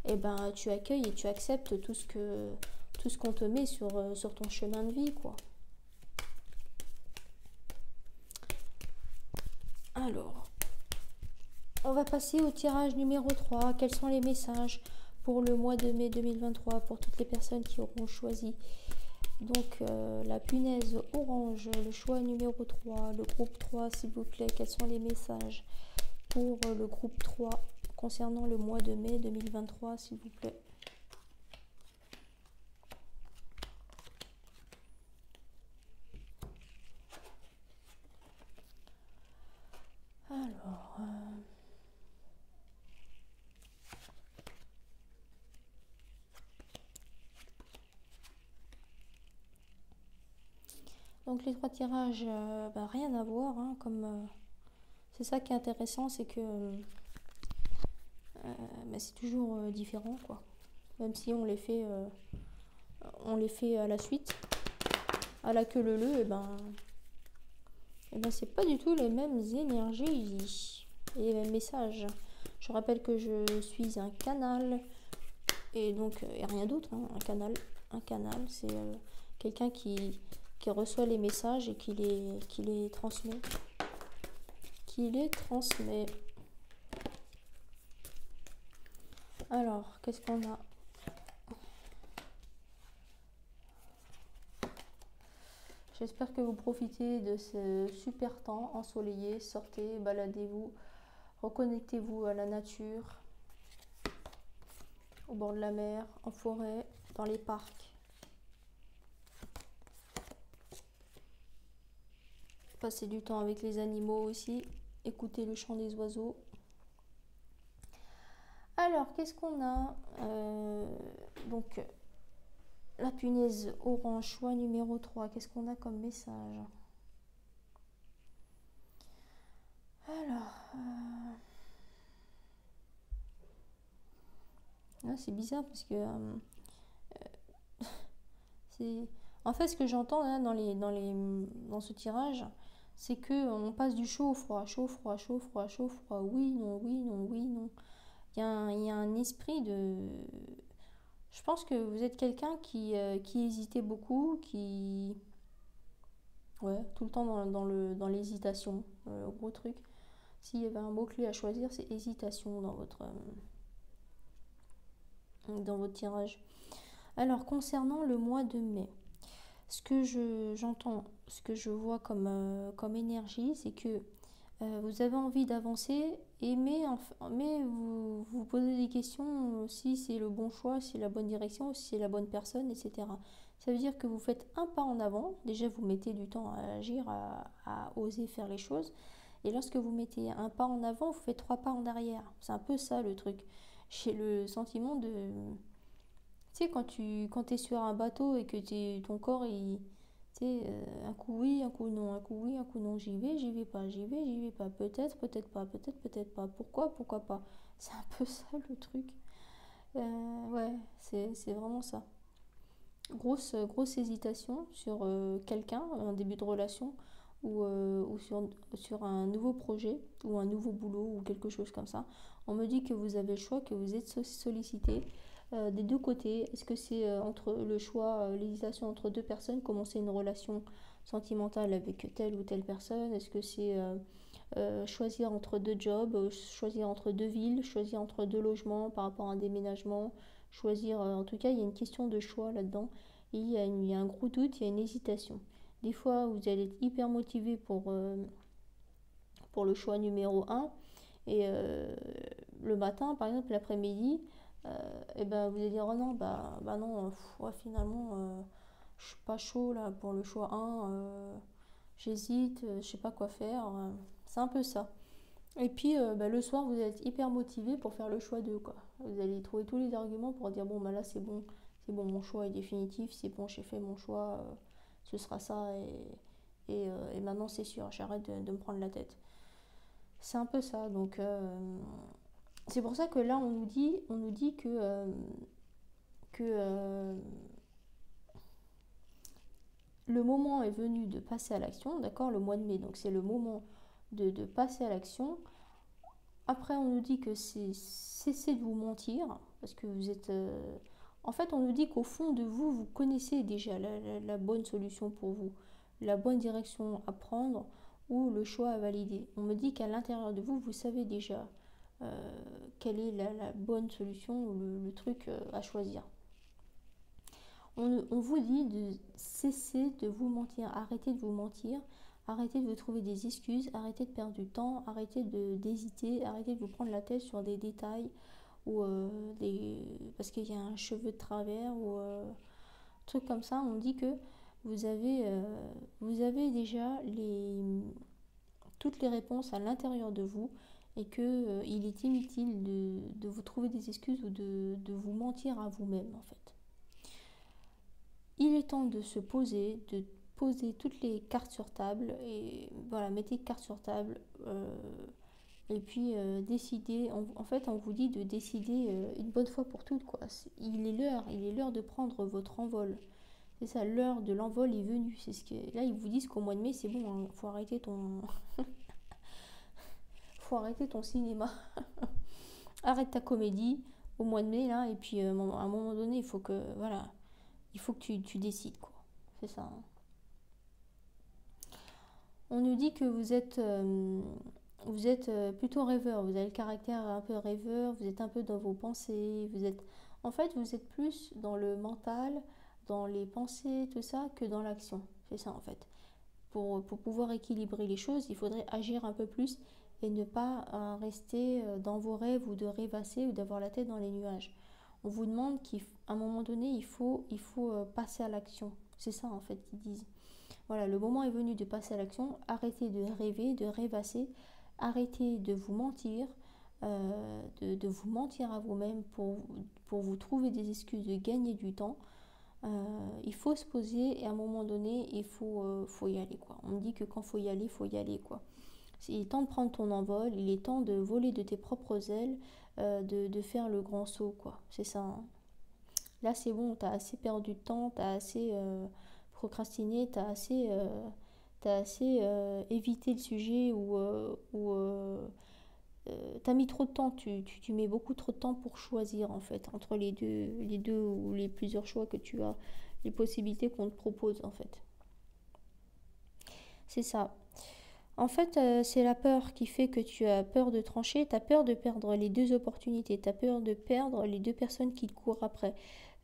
et ben tu accueilles et tu acceptes tout ce qu'on te met sur ton chemin de vie, quoi. Alors, on va passer au tirage numéro 3. Quels sont les messages pour le mois de mai 2023 pour toutes les personnes qui auront choisi? Donc, la punaise orange, le choix numéro 3, le groupe 3, s'il vous plaît. Quels sont les messages pour le groupe 3 concernant le mois de mai 2023, s'il vous plaît? Alors, donc les trois tirages, rien à voir, hein, c'est ça qui est intéressant, c'est que c'est toujours différent, quoi. Même si on les fait à la suite, à la queue leu, c'est pas du tout les mêmes énergies et les mêmes messages. Je rappelle que je suis un canal, et donc et rien d'autre, hein, un canal, c'est quelqu'un qui reçoit les messages et qui les transmet. Alors, qu'est-ce qu'on a? J'espère que vous profitez de ce super temps ensoleillé. Sortez, baladez-vous, reconnectez-vous à la nature, au bord de la mer, en forêt, dans les parcs. Passez du temps avec les animaux aussi. Écoutez le chant des oiseaux. Alors, qu'est-ce qu'on a? Donc, la punaise orange, choix numéro 3. Qu'est-ce qu'on a comme message? Alors, c'est bizarre parce que c'est... En fait, ce que j'entends là, dans ce tirage, C'est que on passe du chaud au froid, chaud, froid, chaud, froid, chaud, froid, oui, non, oui, non, oui, non. Il y a un esprit de... Je pense que vous êtes quelqu'un qui hésitait beaucoup, qui... Ouais, tout le temps dans l'hésitation, gros truc. S'il y avait un mot-clé à choisir, c'est hésitation dans votre tirage. Alors, concernant le mois de mai, j'entends, ce que je vois comme énergie, c'est que vous avez envie d'avancer, mais vous vous posez des questions si c'est le bon choix, si c'est la bonne direction, si c'est la bonne personne, etc. Ça veut dire que vous faites un pas en avant, déjà vous mettez du temps à agir, à oser faire les choses, et lorsque vous mettez un pas en avant, vous faites trois pas en arrière. C'est un peu ça le truc. J'ai le sentiment de... Tu sais, quand es sur un bateau et que ton corps, tu sais, un coup oui, un coup non, un coup oui, un coup non, j'y vais pas, j'y vais pas, peut-être, peut-être pas, peut-être, peut-être pas, pourquoi pas. C'est un peu ça le truc. Ouais, c'est vraiment ça. Grosse hésitation sur quelqu'un, un début de relation, ou sur un nouveau projet, ou un nouveau boulot, ou quelque chose comme ça. On me dit que vous avez le choix, que vous êtes sollicité des deux côtés. Est-ce que c'est entre le choix, l'hésitation entre deux personnes, commencer une relation sentimentale avec telle ou telle personne? Est-ce que c'est choisir entre deux jobs, choisir entre deux villes, choisir entre deux logements par rapport à un déménagement, choisir, en tout cas, il y a une question de choix là-dedans. Et il y a un gros doute, il y a une hésitation. Des fois, vous allez être hyper motivé pour le choix numéro un. Et le matin, par exemple, l'après-midi, et ben, vous allez dire, oh non, bah non, ouais, finalement, je suis pas chaud là pour le choix un. J'hésite, je sais pas quoi faire. C'est un peu ça. Et puis bah, le soir, vous allez être hyper motivé pour faire le choix 2 quoi. Vous allez trouver tous les arguments pour dire bon, bah là c'est bon, mon choix est définitif, c'est bon, j'ai fait mon choix, ce sera ça, et maintenant c'est sûr, j'arrête de me prendre la tête. C'est un peu ça, donc c'est pour ça que là on nous dit que le moment est venu de passer à l'action, d'accord, le mois de mai, donc c'est le moment de passer à l'action. Après, on nous dit que c'est cessez de vous mentir, parce que vous êtes... En fait, on nous dit qu'au fond de vous, vous connaissez déjà la bonne solution pour vous, la bonne direction à prendre ou le choix à valider. On me dit qu'à l'intérieur de vous, vous savez déjà quelle est la bonne solution ou le truc à choisir. On vous dit de cesser de vous mentir, arrêtez de vous mentir, arrêtez de vous trouver des excuses, arrêtez de perdre du temps, arrêtez d'hésiter, arrêtez de vous prendre la tête sur des détails ou parce qu'il y a un cheveu de travers ou truc comme ça. On dit que vous avez déjà toutes les réponses à l'intérieur de vous et que il est inutile de vous trouver des excuses ou de vous mentir à vous-même en fait. Il est temps de se poser, de poser toutes les cartes sur table et voilà, mettez cartes sur table et puis décider. En fait, on vous dit de décider une bonne fois pour toutes quoi. Il est l'heure de prendre votre envol. C'est ça, l'heure de l'envol est venue. C'est ce que là ils vous disent qu'au mois de mai c'est bon, hein, faut arrêter ton cinéma, arrête ta comédie au mois de mai là et puis à un moment donné il faut que voilà, il faut que tu décides quoi. C'est ça. Hein. On nous dit que vous êtes plutôt rêveur, vous avez le caractère un peu rêveur, vous êtes un peu dans vos pensées, en fait, vous êtes plus dans le mental, dans les pensées, tout ça, que dans l'action. C'est ça, en fait. Pour pouvoir équilibrer les choses, il faudrait agir un peu plus et ne pas rester dans vos rêves ou de rêvasser ou d'avoir la tête dans les nuages. On vous demande qu'à un moment donné, il faut passer à l'action. C'est ça, en fait, qu'ils disent. Voilà, le moment est venu de passer à l'action. Arrêtez de rêver, de rêvasser. Arrêtez de vous mentir, de vous mentir à vous-même pour vous trouver des excuses, de gagner du temps. Il faut se poser et à un moment donné, faut y aller. Quoi. On me dit que quand il faut y aller. Quoi. Il est temps de prendre ton envol, il est temps de voler de tes propres ailes, de faire le grand saut. Quoi. C'est ça. Hein. Là, c'est bon, t'as assez perdu de temps, t'as assez procrastiné, t'as t'as assez évité le sujet ou t'as mis trop de temps, tu mets beaucoup trop de temps pour choisir en fait entre les deux ou les plusieurs choix que tu as, les possibilités qu'on te propose en fait. C'est ça. En fait, c'est la peur qui fait que tu as peur de trancher, tu as peur de perdre les deux opportunités, tu as peur de perdre les deux personnes qui te courent après.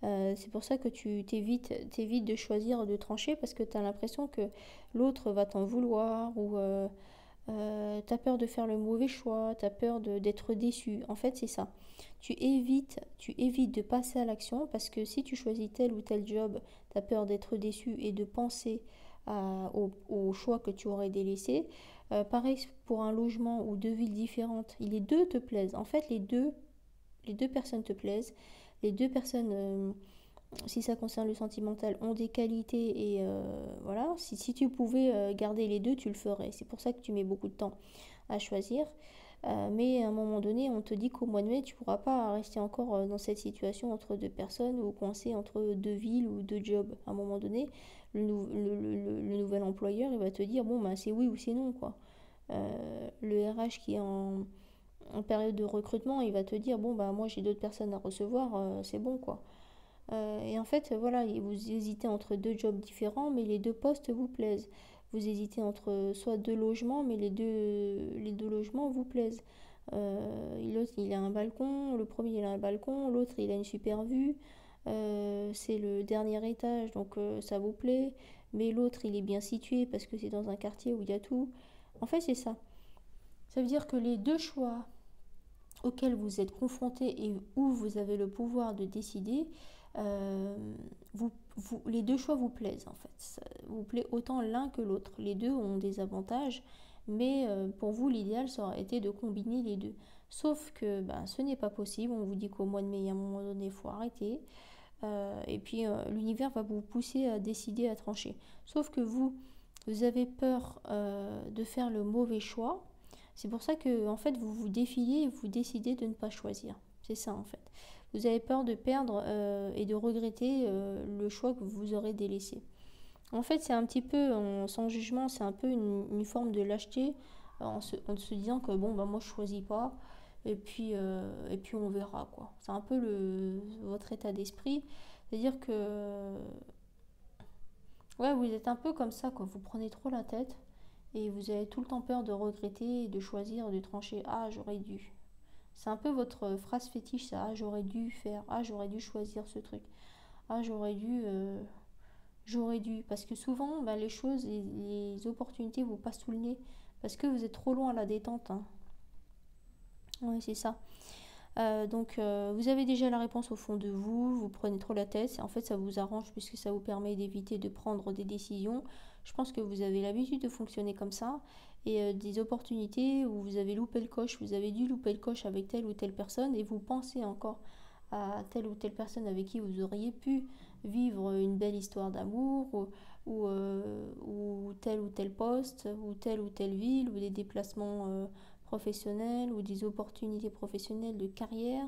C'est pour ça que tu t'évites de choisir de trancher parce que tu as l'impression que l'autre va t'en vouloir ou tu as peur de faire le mauvais choix, tu as peur d'être déçu. En fait, c'est ça. Tu évites de passer à l'action parce que si tu choisis tel ou tel job, tu as peur d'être déçu et de penser au choix que tu aurais délaissé. Pareil pour un logement ou deux villes différentes. Les deux te plaisent. En fait, les deux personnes te plaisent. Les deux personnes, si ça concerne le sentimental, ont des qualités et voilà. Si tu pouvais garder les deux, tu le ferais. C'est pour ça que tu mets beaucoup de temps à choisir. Mais à un moment donné, on te dit qu'au mois de mai, tu ne pourras pas rester encore dans cette situation entre deux personnes ou coincé entre deux villes ou deux jobs. À un moment donné, le nouvel employeur, il va te dire, bon, ben, c'est oui ou c'est non, quoi. Le RH qui est en période de recrutement, il va te dire, bon, bah, moi, j'ai d'autres personnes à recevoir, c'est bon, quoi. Et en fait, voilà, vous hésitez entre deux jobs différents, mais les deux postes vous plaisent. Vous hésitez entre soit deux logements, mais les deux logements vous plaisent. L'autre, il a un balcon, le premier, il a un balcon, l'autre, il a une super vue. C'est le dernier étage, donc ça vous plaît. Mais l'autre, il est bien situé parce que c'est dans un quartier où il y a tout. En fait, c'est ça. Ça veut dire que les deux choix auxquels vous êtes confrontés et où vous avez le pouvoir de décider, euh, les deux choix vous plaisent en fait. Ça vous plaît autant l'un que l'autre. Les deux ont des avantages, mais pour vous, l'idéal, ça aurait été de combiner les deux. Sauf que ben, ce n'est pas possible. On vous dit qu'au mois de mai, à un moment donné, il faut arrêter. Et puis l'univers va vous pousser à décider, à trancher. Sauf que vous avez peur de faire le mauvais choix. C'est pour ça que en fait vous vous défiez et vous décidez de ne pas choisir. C'est ça en fait. Vous avez peur de perdre et de regretter le choix que vous aurez délaissé. En fait, c'est un petit peu, sans jugement, c'est un peu une forme de lâcheté en se disant que bon, bah, moi je choisis pas et puis on verra quoi. C'est un peu votre état d'esprit. C'est-à-dire que ouais, vous êtes un peu comme ça quoi. Vous prenez trop la tête et vous avez tout le temps peur de regretter, de choisir, de trancher. Ah, j'aurais dû. C'est un peu votre phrase fétiche ça. Ah, j'aurais dû faire. Ah, j'aurais dû choisir ce truc. Ah, j'aurais dû, parce que souvent, bah, les choses, les opportunités vous passent sous le nez, parce que vous êtes trop loin à la détente. Hein. Oui, c'est ça. Donc, vous avez déjà la réponse au fond de vous, vous prenez trop la tête, en fait, ça vous arrange puisque ça vous permet d'éviter de prendre des décisions. Je pense que vous avez l'habitude de fonctionner comme ça, et des opportunités où vous avez loupé le coche, vous avez dû louper le coche avec telle ou telle personne, et vous pensez encore à telle ou telle personne avec qui vous auriez pu vivre une belle histoire d'amour ou tel ou tel poste ou telle ville ou des déplacements professionnels ou des opportunités professionnelles de carrière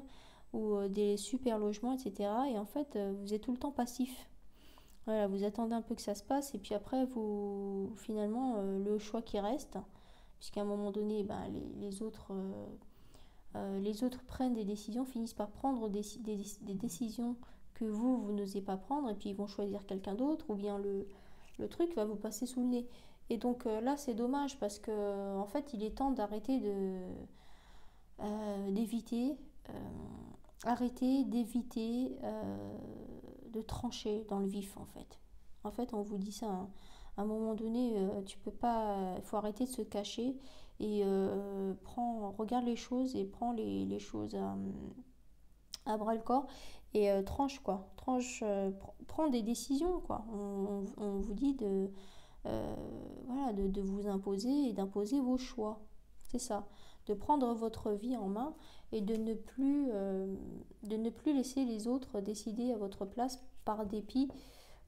ou des super logements, etc. Et en fait, vous êtes tout le temps passif. Voilà, vous attendez un peu que ça se passe et puis après, finalement, le choix qui reste, puisqu'à un moment donné, ben, les autres prennent des décisions, finissent par prendre des décisions que vous n'osez pas prendre, et puis ils vont choisir quelqu'un d'autre, ou bien le truc va vous passer sous le nez. Et donc là, c'est dommage, parce que en fait, il est temps d'arrêter d'éviter, arrêter d'éviter de trancher dans le vif, en fait. En fait, on vous dit ça, hein. À un moment donné, tu peux pas, il faut arrêter de se cacher et regarde les choses et prends les choses à bras le corps et tranche quoi, prends des décisions quoi. On vous dit voilà, de vous imposer et d'imposer vos choix, c'est ça, de prendre votre vie en main et de ne plus laisser les autres décider à votre place par dépit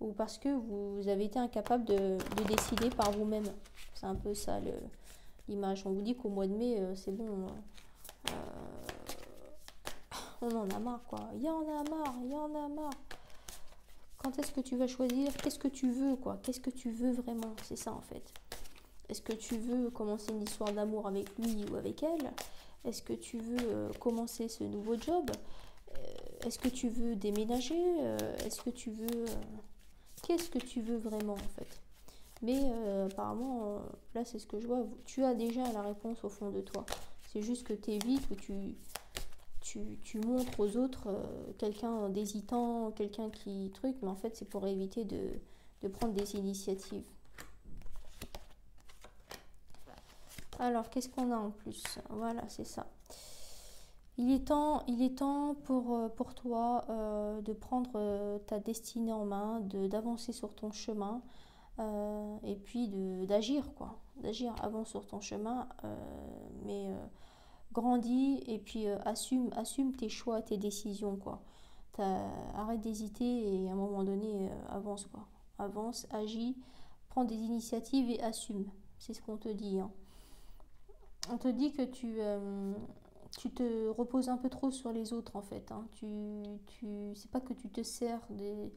ou parce que vous avez été incapable de décider par vous-même. C'est un peu ça l'image. On vous dit qu'au mois de mai, c'est bon, on en a marre quoi. Il y en a marre, il y en a marre. Quand est-ce que tu vas choisir? Qu'est-ce que tu veux quoi? Qu'est-ce que tu veux vraiment? C'est ça en fait. Est-ce que tu veux commencer une histoire d'amour avec lui ou avec elle? Est-ce que tu veux commencer ce nouveau job? Est-ce que tu veux déménager? Est-ce que tu veux... Qu'est-ce que tu veux vraiment en fait? Mais apparemment, là c'est ce que je vois, tu as déjà la réponse au fond de toi. C'est juste que tu évites ou tu montres aux autres quelqu'un d'hésitant, quelqu'un qui truc, mais en fait c'est pour éviter de prendre des initiatives. Alors, qu'est-ce qu'on a en plus? Voilà, c'est ça. Il est temps pour toi de prendre ta destinée en main, d'avancer sur ton chemin et puis d'agir, quoi. D'agir, avance sur ton chemin, mais grandis et puis assume tes choix, tes décisions, quoi. Arrête d'hésiter et à un moment donné, avance, quoi. Avance, agis, prends des initiatives et assume. C'est ce qu'on te dit, hein. On te dit que tu te reposes un peu trop sur les autres en fait, hein. C'est pas que tu te sers des...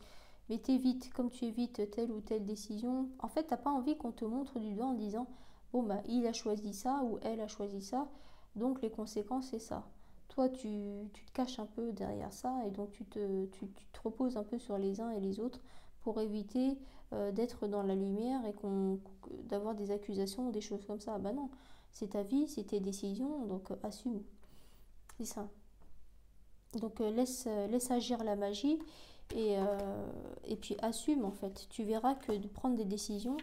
Mais t'évites, comme tu évites telle ou telle décision, en fait t'as pas envie qu'on te montre du doigt en disant bon bah il a choisi ça ou elle a choisi ça, donc les conséquences c'est ça. Toi tu te caches un peu derrière ça et donc tu te reposes un peu sur les uns et les autres pour éviter d'être dans la lumière et d'avoir des accusations ou des choses comme ça. Bah non, c'est ta vie, c'est tes décisions, donc assume. C'est ça. Donc laisse agir la magie et puis assume en fait. Tu verras que de prendre des décisions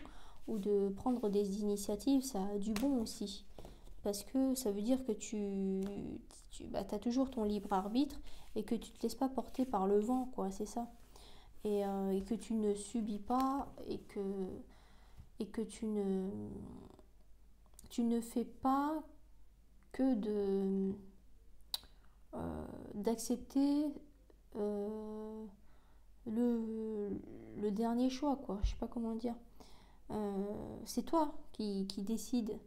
ou de prendre des initiatives, ça a du bon aussi. Parce que ça veut dire que tu as toujours ton libre arbitre et que tu ne te laisses pas porter par le vent, quoi, c'est ça. Et que tu ne subis pas et que tu ne fais pas que d'accepter le dernier choix, quoi. Je sais pas comment dire. C'est toi qui décides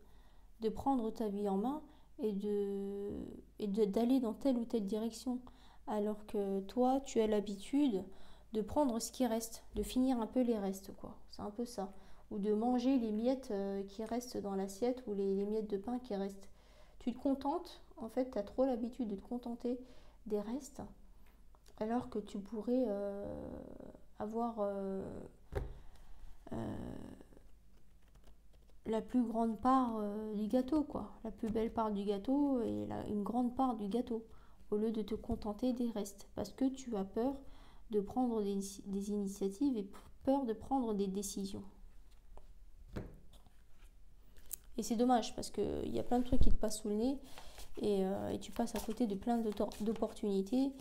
de prendre ta vie en main et d'aller dans telle ou telle direction. Alors que toi, tu as l'habitude de prendre ce qui reste, de finir un peu les restes, quoi. C'est un peu ça. Ou de manger les miettes qui restent dans l'assiette ou les miettes de pain qui restent. Tu te contentes, en fait, tu as trop l'habitude de te contenter des restes, alors que tu pourrais avoir la plus grande part du gâteau, quoi. La plus belle part du gâteau et une grande part du gâteau, au lieu de te contenter des restes, parce que tu as peur de prendre des initiatives et peur de prendre des décisions. Et c'est dommage, parce qu'il y a plein de trucs qui te passent sous le nez, et tu passes à côté de plein d'opportunités.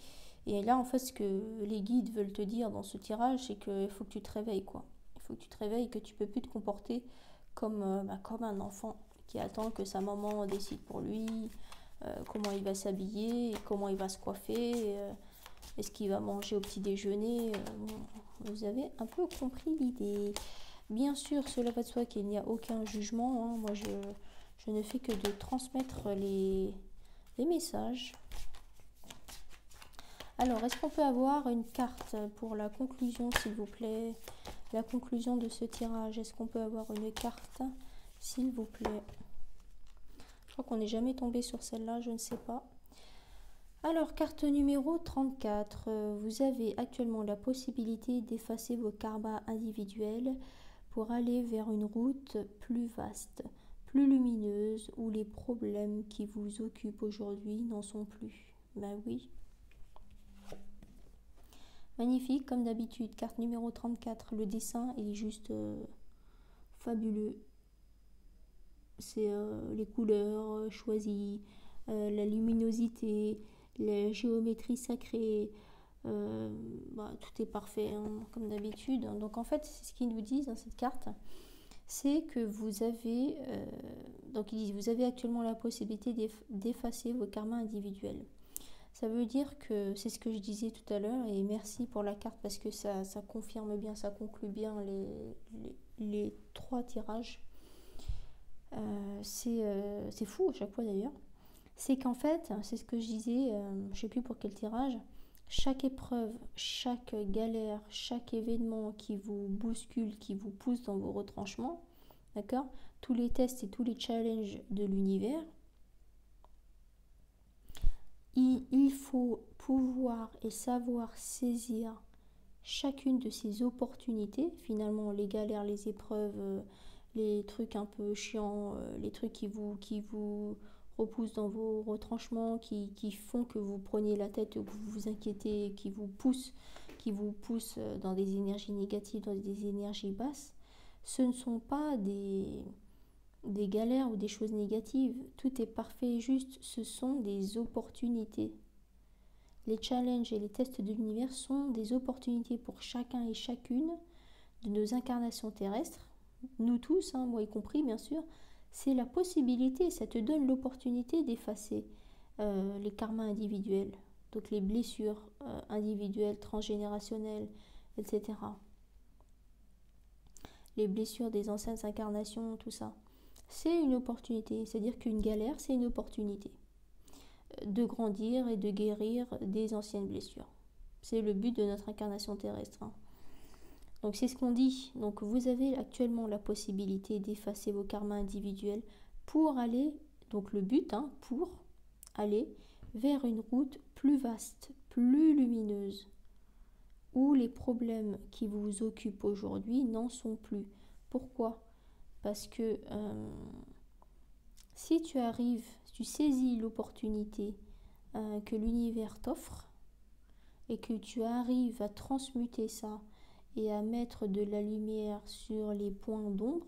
Et là, en fait, ce que les guides veulent te dire dans ce tirage, c'est qu'il faut que tu te réveilles, quoi. Il faut que tu te réveilles, que tu ne peux plus te comporter comme un enfant qui attend que sa maman décide pour lui comment il va s'habiller, comment il va se coiffer, est-ce qu'il va manger au petit déjeuner. Vous avez un peu compris l'idée. Bien sûr, cela va de soi qu'il n'y a aucun jugement, hein. Moi, je ne fais que de transmettre les messages. Alors, est-ce qu'on peut avoir une carte pour la conclusion, s'il vous plaît? La conclusion de ce tirage, est-ce qu'on peut avoir une carte, s'il vous plaît? Je crois qu'on n'est jamais tombé sur celle-là, je ne sais pas. Alors, carte numéro 34. Vous avez actuellement la possibilité d'effacer vos karmas individuels pour aller vers une route plus vaste, plus lumineuse, où les problèmes qui vous occupent aujourd'hui n'en sont plus. Ben oui. Magnifique, comme d'habitude. Carte numéro 34. Le dessin est juste fabuleux. C'est les couleurs choisies, la luminosité, la géométrie sacrée. Tout est parfait, hein, comme d'habitude. Donc en fait, c'est ce qu'ils nous disent dans cette carte. C'est que vous avez... donc ils disent, vous avez actuellement la possibilité d'effacer vos karmas individuels. Ça veut dire que, c'est ce que je disais tout à l'heure, et merci pour la carte parce que ça confirme bien, ça conclut bien les 3 tirages. C'est fou à chaque fois d'ailleurs. C'est qu'en fait, c'est ce que je disais, je ne sais plus pour quel tirage, chaque épreuve, chaque galère, chaque événement qui vous bouscule, qui vous pousse dans vos retranchements, d'accord? Tous les tests et tous les challenges de l'univers, il faut pouvoir et savoir saisir chacune de ces opportunités, finalement les galères, les épreuves, les trucs un peu chiants, les trucs qui vous repoussent dans vos retranchements, qui font que vous preniez la tête, que vous vous inquiétez, qui vous poussent dans des énergies négatives, dans des énergies basses. Ce ne sont pas des galères ou des choses négatives. Tout est parfait et juste. Ce sont des opportunités. Les challenges et les tests de l'univers sont des opportunités pour chacun et chacune de nos incarnations terrestres, nous tous, hein, moi y compris bien sûr. C'est la possibilité, ça te donne l'opportunité d'effacer les karmas individuels, donc les blessures individuelles, transgénérationnelles, etc. Les blessures des anciennes incarnations, tout ça. C'est une opportunité, c'est-à-dire qu'une galère, c'est une opportunité de grandir et de guérir des anciennes blessures. C'est le but de notre incarnation terrestre. Hein. Donc c'est ce qu'on dit. Donc vous avez actuellement la possibilité d'effacer vos karmas individuels pour aller, donc le but, hein, pour aller vers une route plus vaste, plus lumineuse, où les problèmes qui vous occupent aujourd'hui n'en sont plus. Pourquoi ? Parce que si tu arrives, si tu saisis l'opportunité que l'univers t'offre et que tu arrives à transmuter ça et à mettre de la lumière sur les points d'ombre,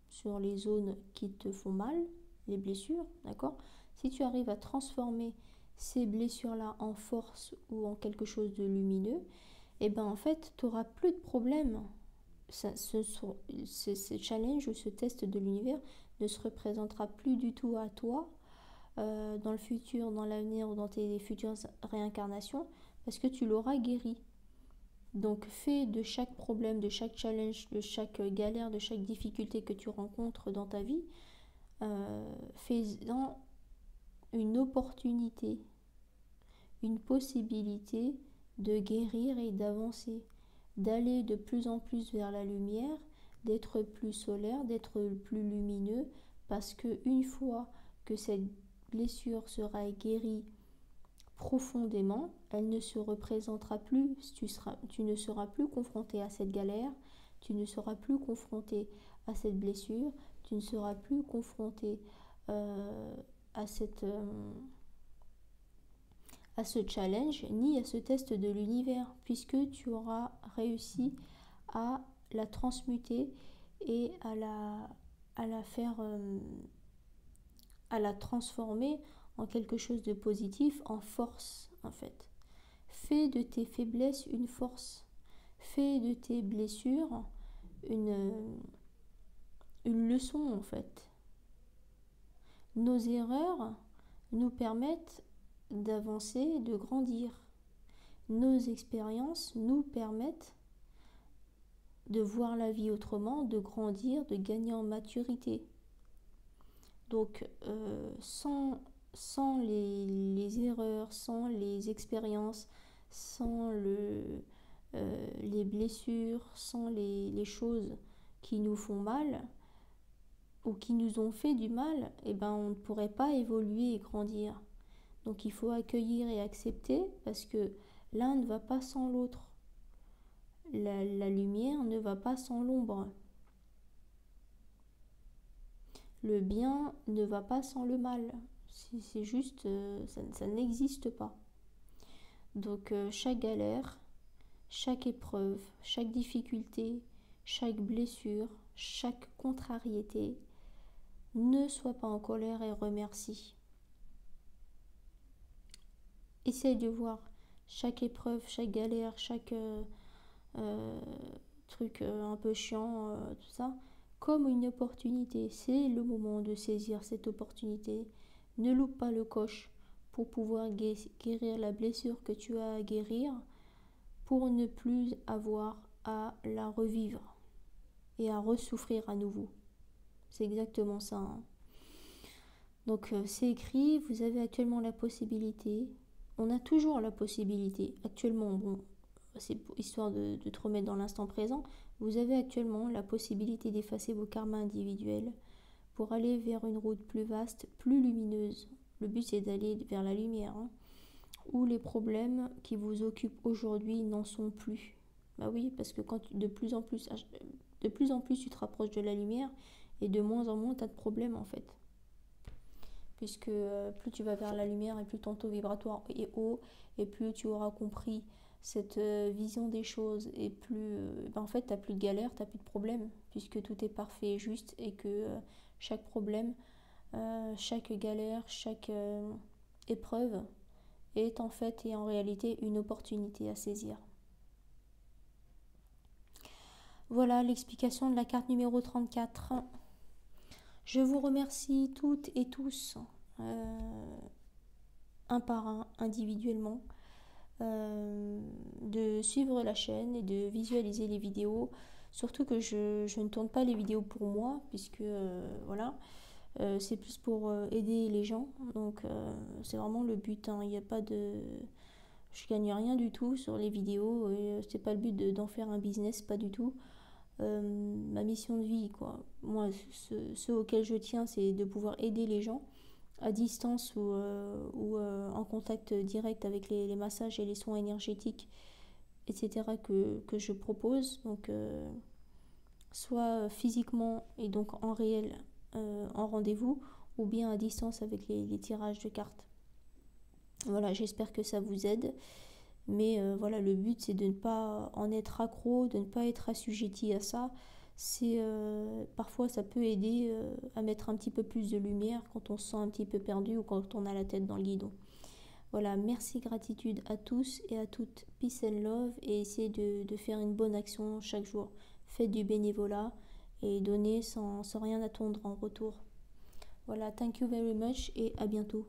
sur les zones qui te font mal, les blessures, d'accord ? Si tu arrives à transformer ces blessures-là en force ou en quelque chose de lumineux, et ben en fait, tu n'auras plus de problème. Ce challenge ou ce test de l'univers ne se représentera plus du tout à toi dans le futur, dans l'avenir ou dans tes futures réincarnations, parce que tu l'auras guéri. Donc fais de chaque problème, de chaque challenge, de chaque galère, de chaque difficulté que tu rencontres dans ta vie, fais-en une opportunité, une possibilité de guérir et d'avancer, d'aller de plus en plus vers la lumière, d'être plus solaire, d'être plus lumineux, parce que une fois que cette blessure sera guérie profondément, elle ne se représentera plus, tu ne seras plus confronté à cette galère, tu ne seras plus confronté à cette blessure, tu ne seras plus confronté à ce challenge, ni à ce test de l'univers, puisque tu auras réussi à la transmuter et à la faire, à la transformer en quelque chose de positif, en force en fait. Fais de tes faiblesses une force. Fais de tes blessures une leçon en fait. Nos erreurs nous permettent d'avancer, de grandir. Nos expériences nous permettent de voir la vie autrement, de grandir, de gagner en maturité. Donc sans les erreurs, sans les expériences, sans les blessures, sans les choses qui nous font mal ou qui nous ont fait du mal, eh ben on ne pourrait pas évoluer et grandir. Donc il faut accueillir et accepter, parce que l'un ne va pas sans l'autre. La lumière ne va pas sans l'ombre. Le bien ne va pas sans le mal. C'est juste, ça n'existe pas. Donc chaque galère, chaque épreuve, chaque difficulté, chaque blessure, chaque contrariété, ne sois pas en colère et remercie. Essaye de voir chaque épreuve, chaque galère, chaque truc un peu chiant, tout ça, comme une opportunité. C'est le moment de saisir cette opportunité. Ne loupe pas le coche pour pouvoir guérir la blessure que tu as à guérir, pour ne plus avoir à la revivre et à ressouffrir à nouveau. C'est exactement ça. Hein. Donc c'est écrit, vous avez actuellement la possibilité. On a toujours la possibilité. Actuellement, bon, c'est histoire de te remettre dans l'instant présent, Vous avez actuellement la possibilité d'effacer vos karmas individuels pour aller vers une route plus vaste, plus lumineuse. Le but c'est d'aller vers la lumière, hein, où les problèmes qui vous occupent aujourd'hui n'en sont plus. Bah oui, parce que quand de plus en plus tu te rapproches de la lumière et de moins en moins tu as de problèmes en fait. Puisque plus tu vas vers la lumière et plus ton taux vibratoire est haut et plus tu auras compris cette vision des choses et plus en fait tu n'as plus de galère, tu n'as plus de problème puisque tout est parfait et juste et que chaque problème, chaque galère, chaque épreuve est en fait et en réalité une opportunité à saisir. Voilà l'explication de la carte numéro 34. Je vous remercie toutes et tous, un par un, individuellement, de suivre la chaîne et de visualiser les vidéos. Surtout que je ne tourne pas les vidéos pour moi, puisque voilà, c'est plus pour aider les gens. Donc c'est vraiment le but, hein. Il n'y a pas de... Je gagne rien du tout sur les vidéos, et c'est pas le but d'en faire un business, pas du tout. Ma mission de vie, quoi. Moi, ce auquel je tiens, c'est de pouvoir aider les gens à distance ou en contact direct avec les massages et les soins énergétiques, etc. que je propose. Donc, soit physiquement et donc en réel, en rendez-vous, ou bien à distance avec les tirages de cartes. Voilà, j'espère que ça vous aide. Mais voilà, le but c'est de ne pas en être accro, de ne pas être assujetti à ça. C'est parfois ça peut aider à mettre un petit peu plus de lumière quand on se sent un petit peu perdu ou quand on a la tête dans le guidon. Voilà, merci, gratitude à tous et à toutes. Peace and love, et essayez de faire une bonne action chaque jour. Faites du bénévolat et donnez sans rien attendre en retour. Voilà, thank you very much et à bientôt.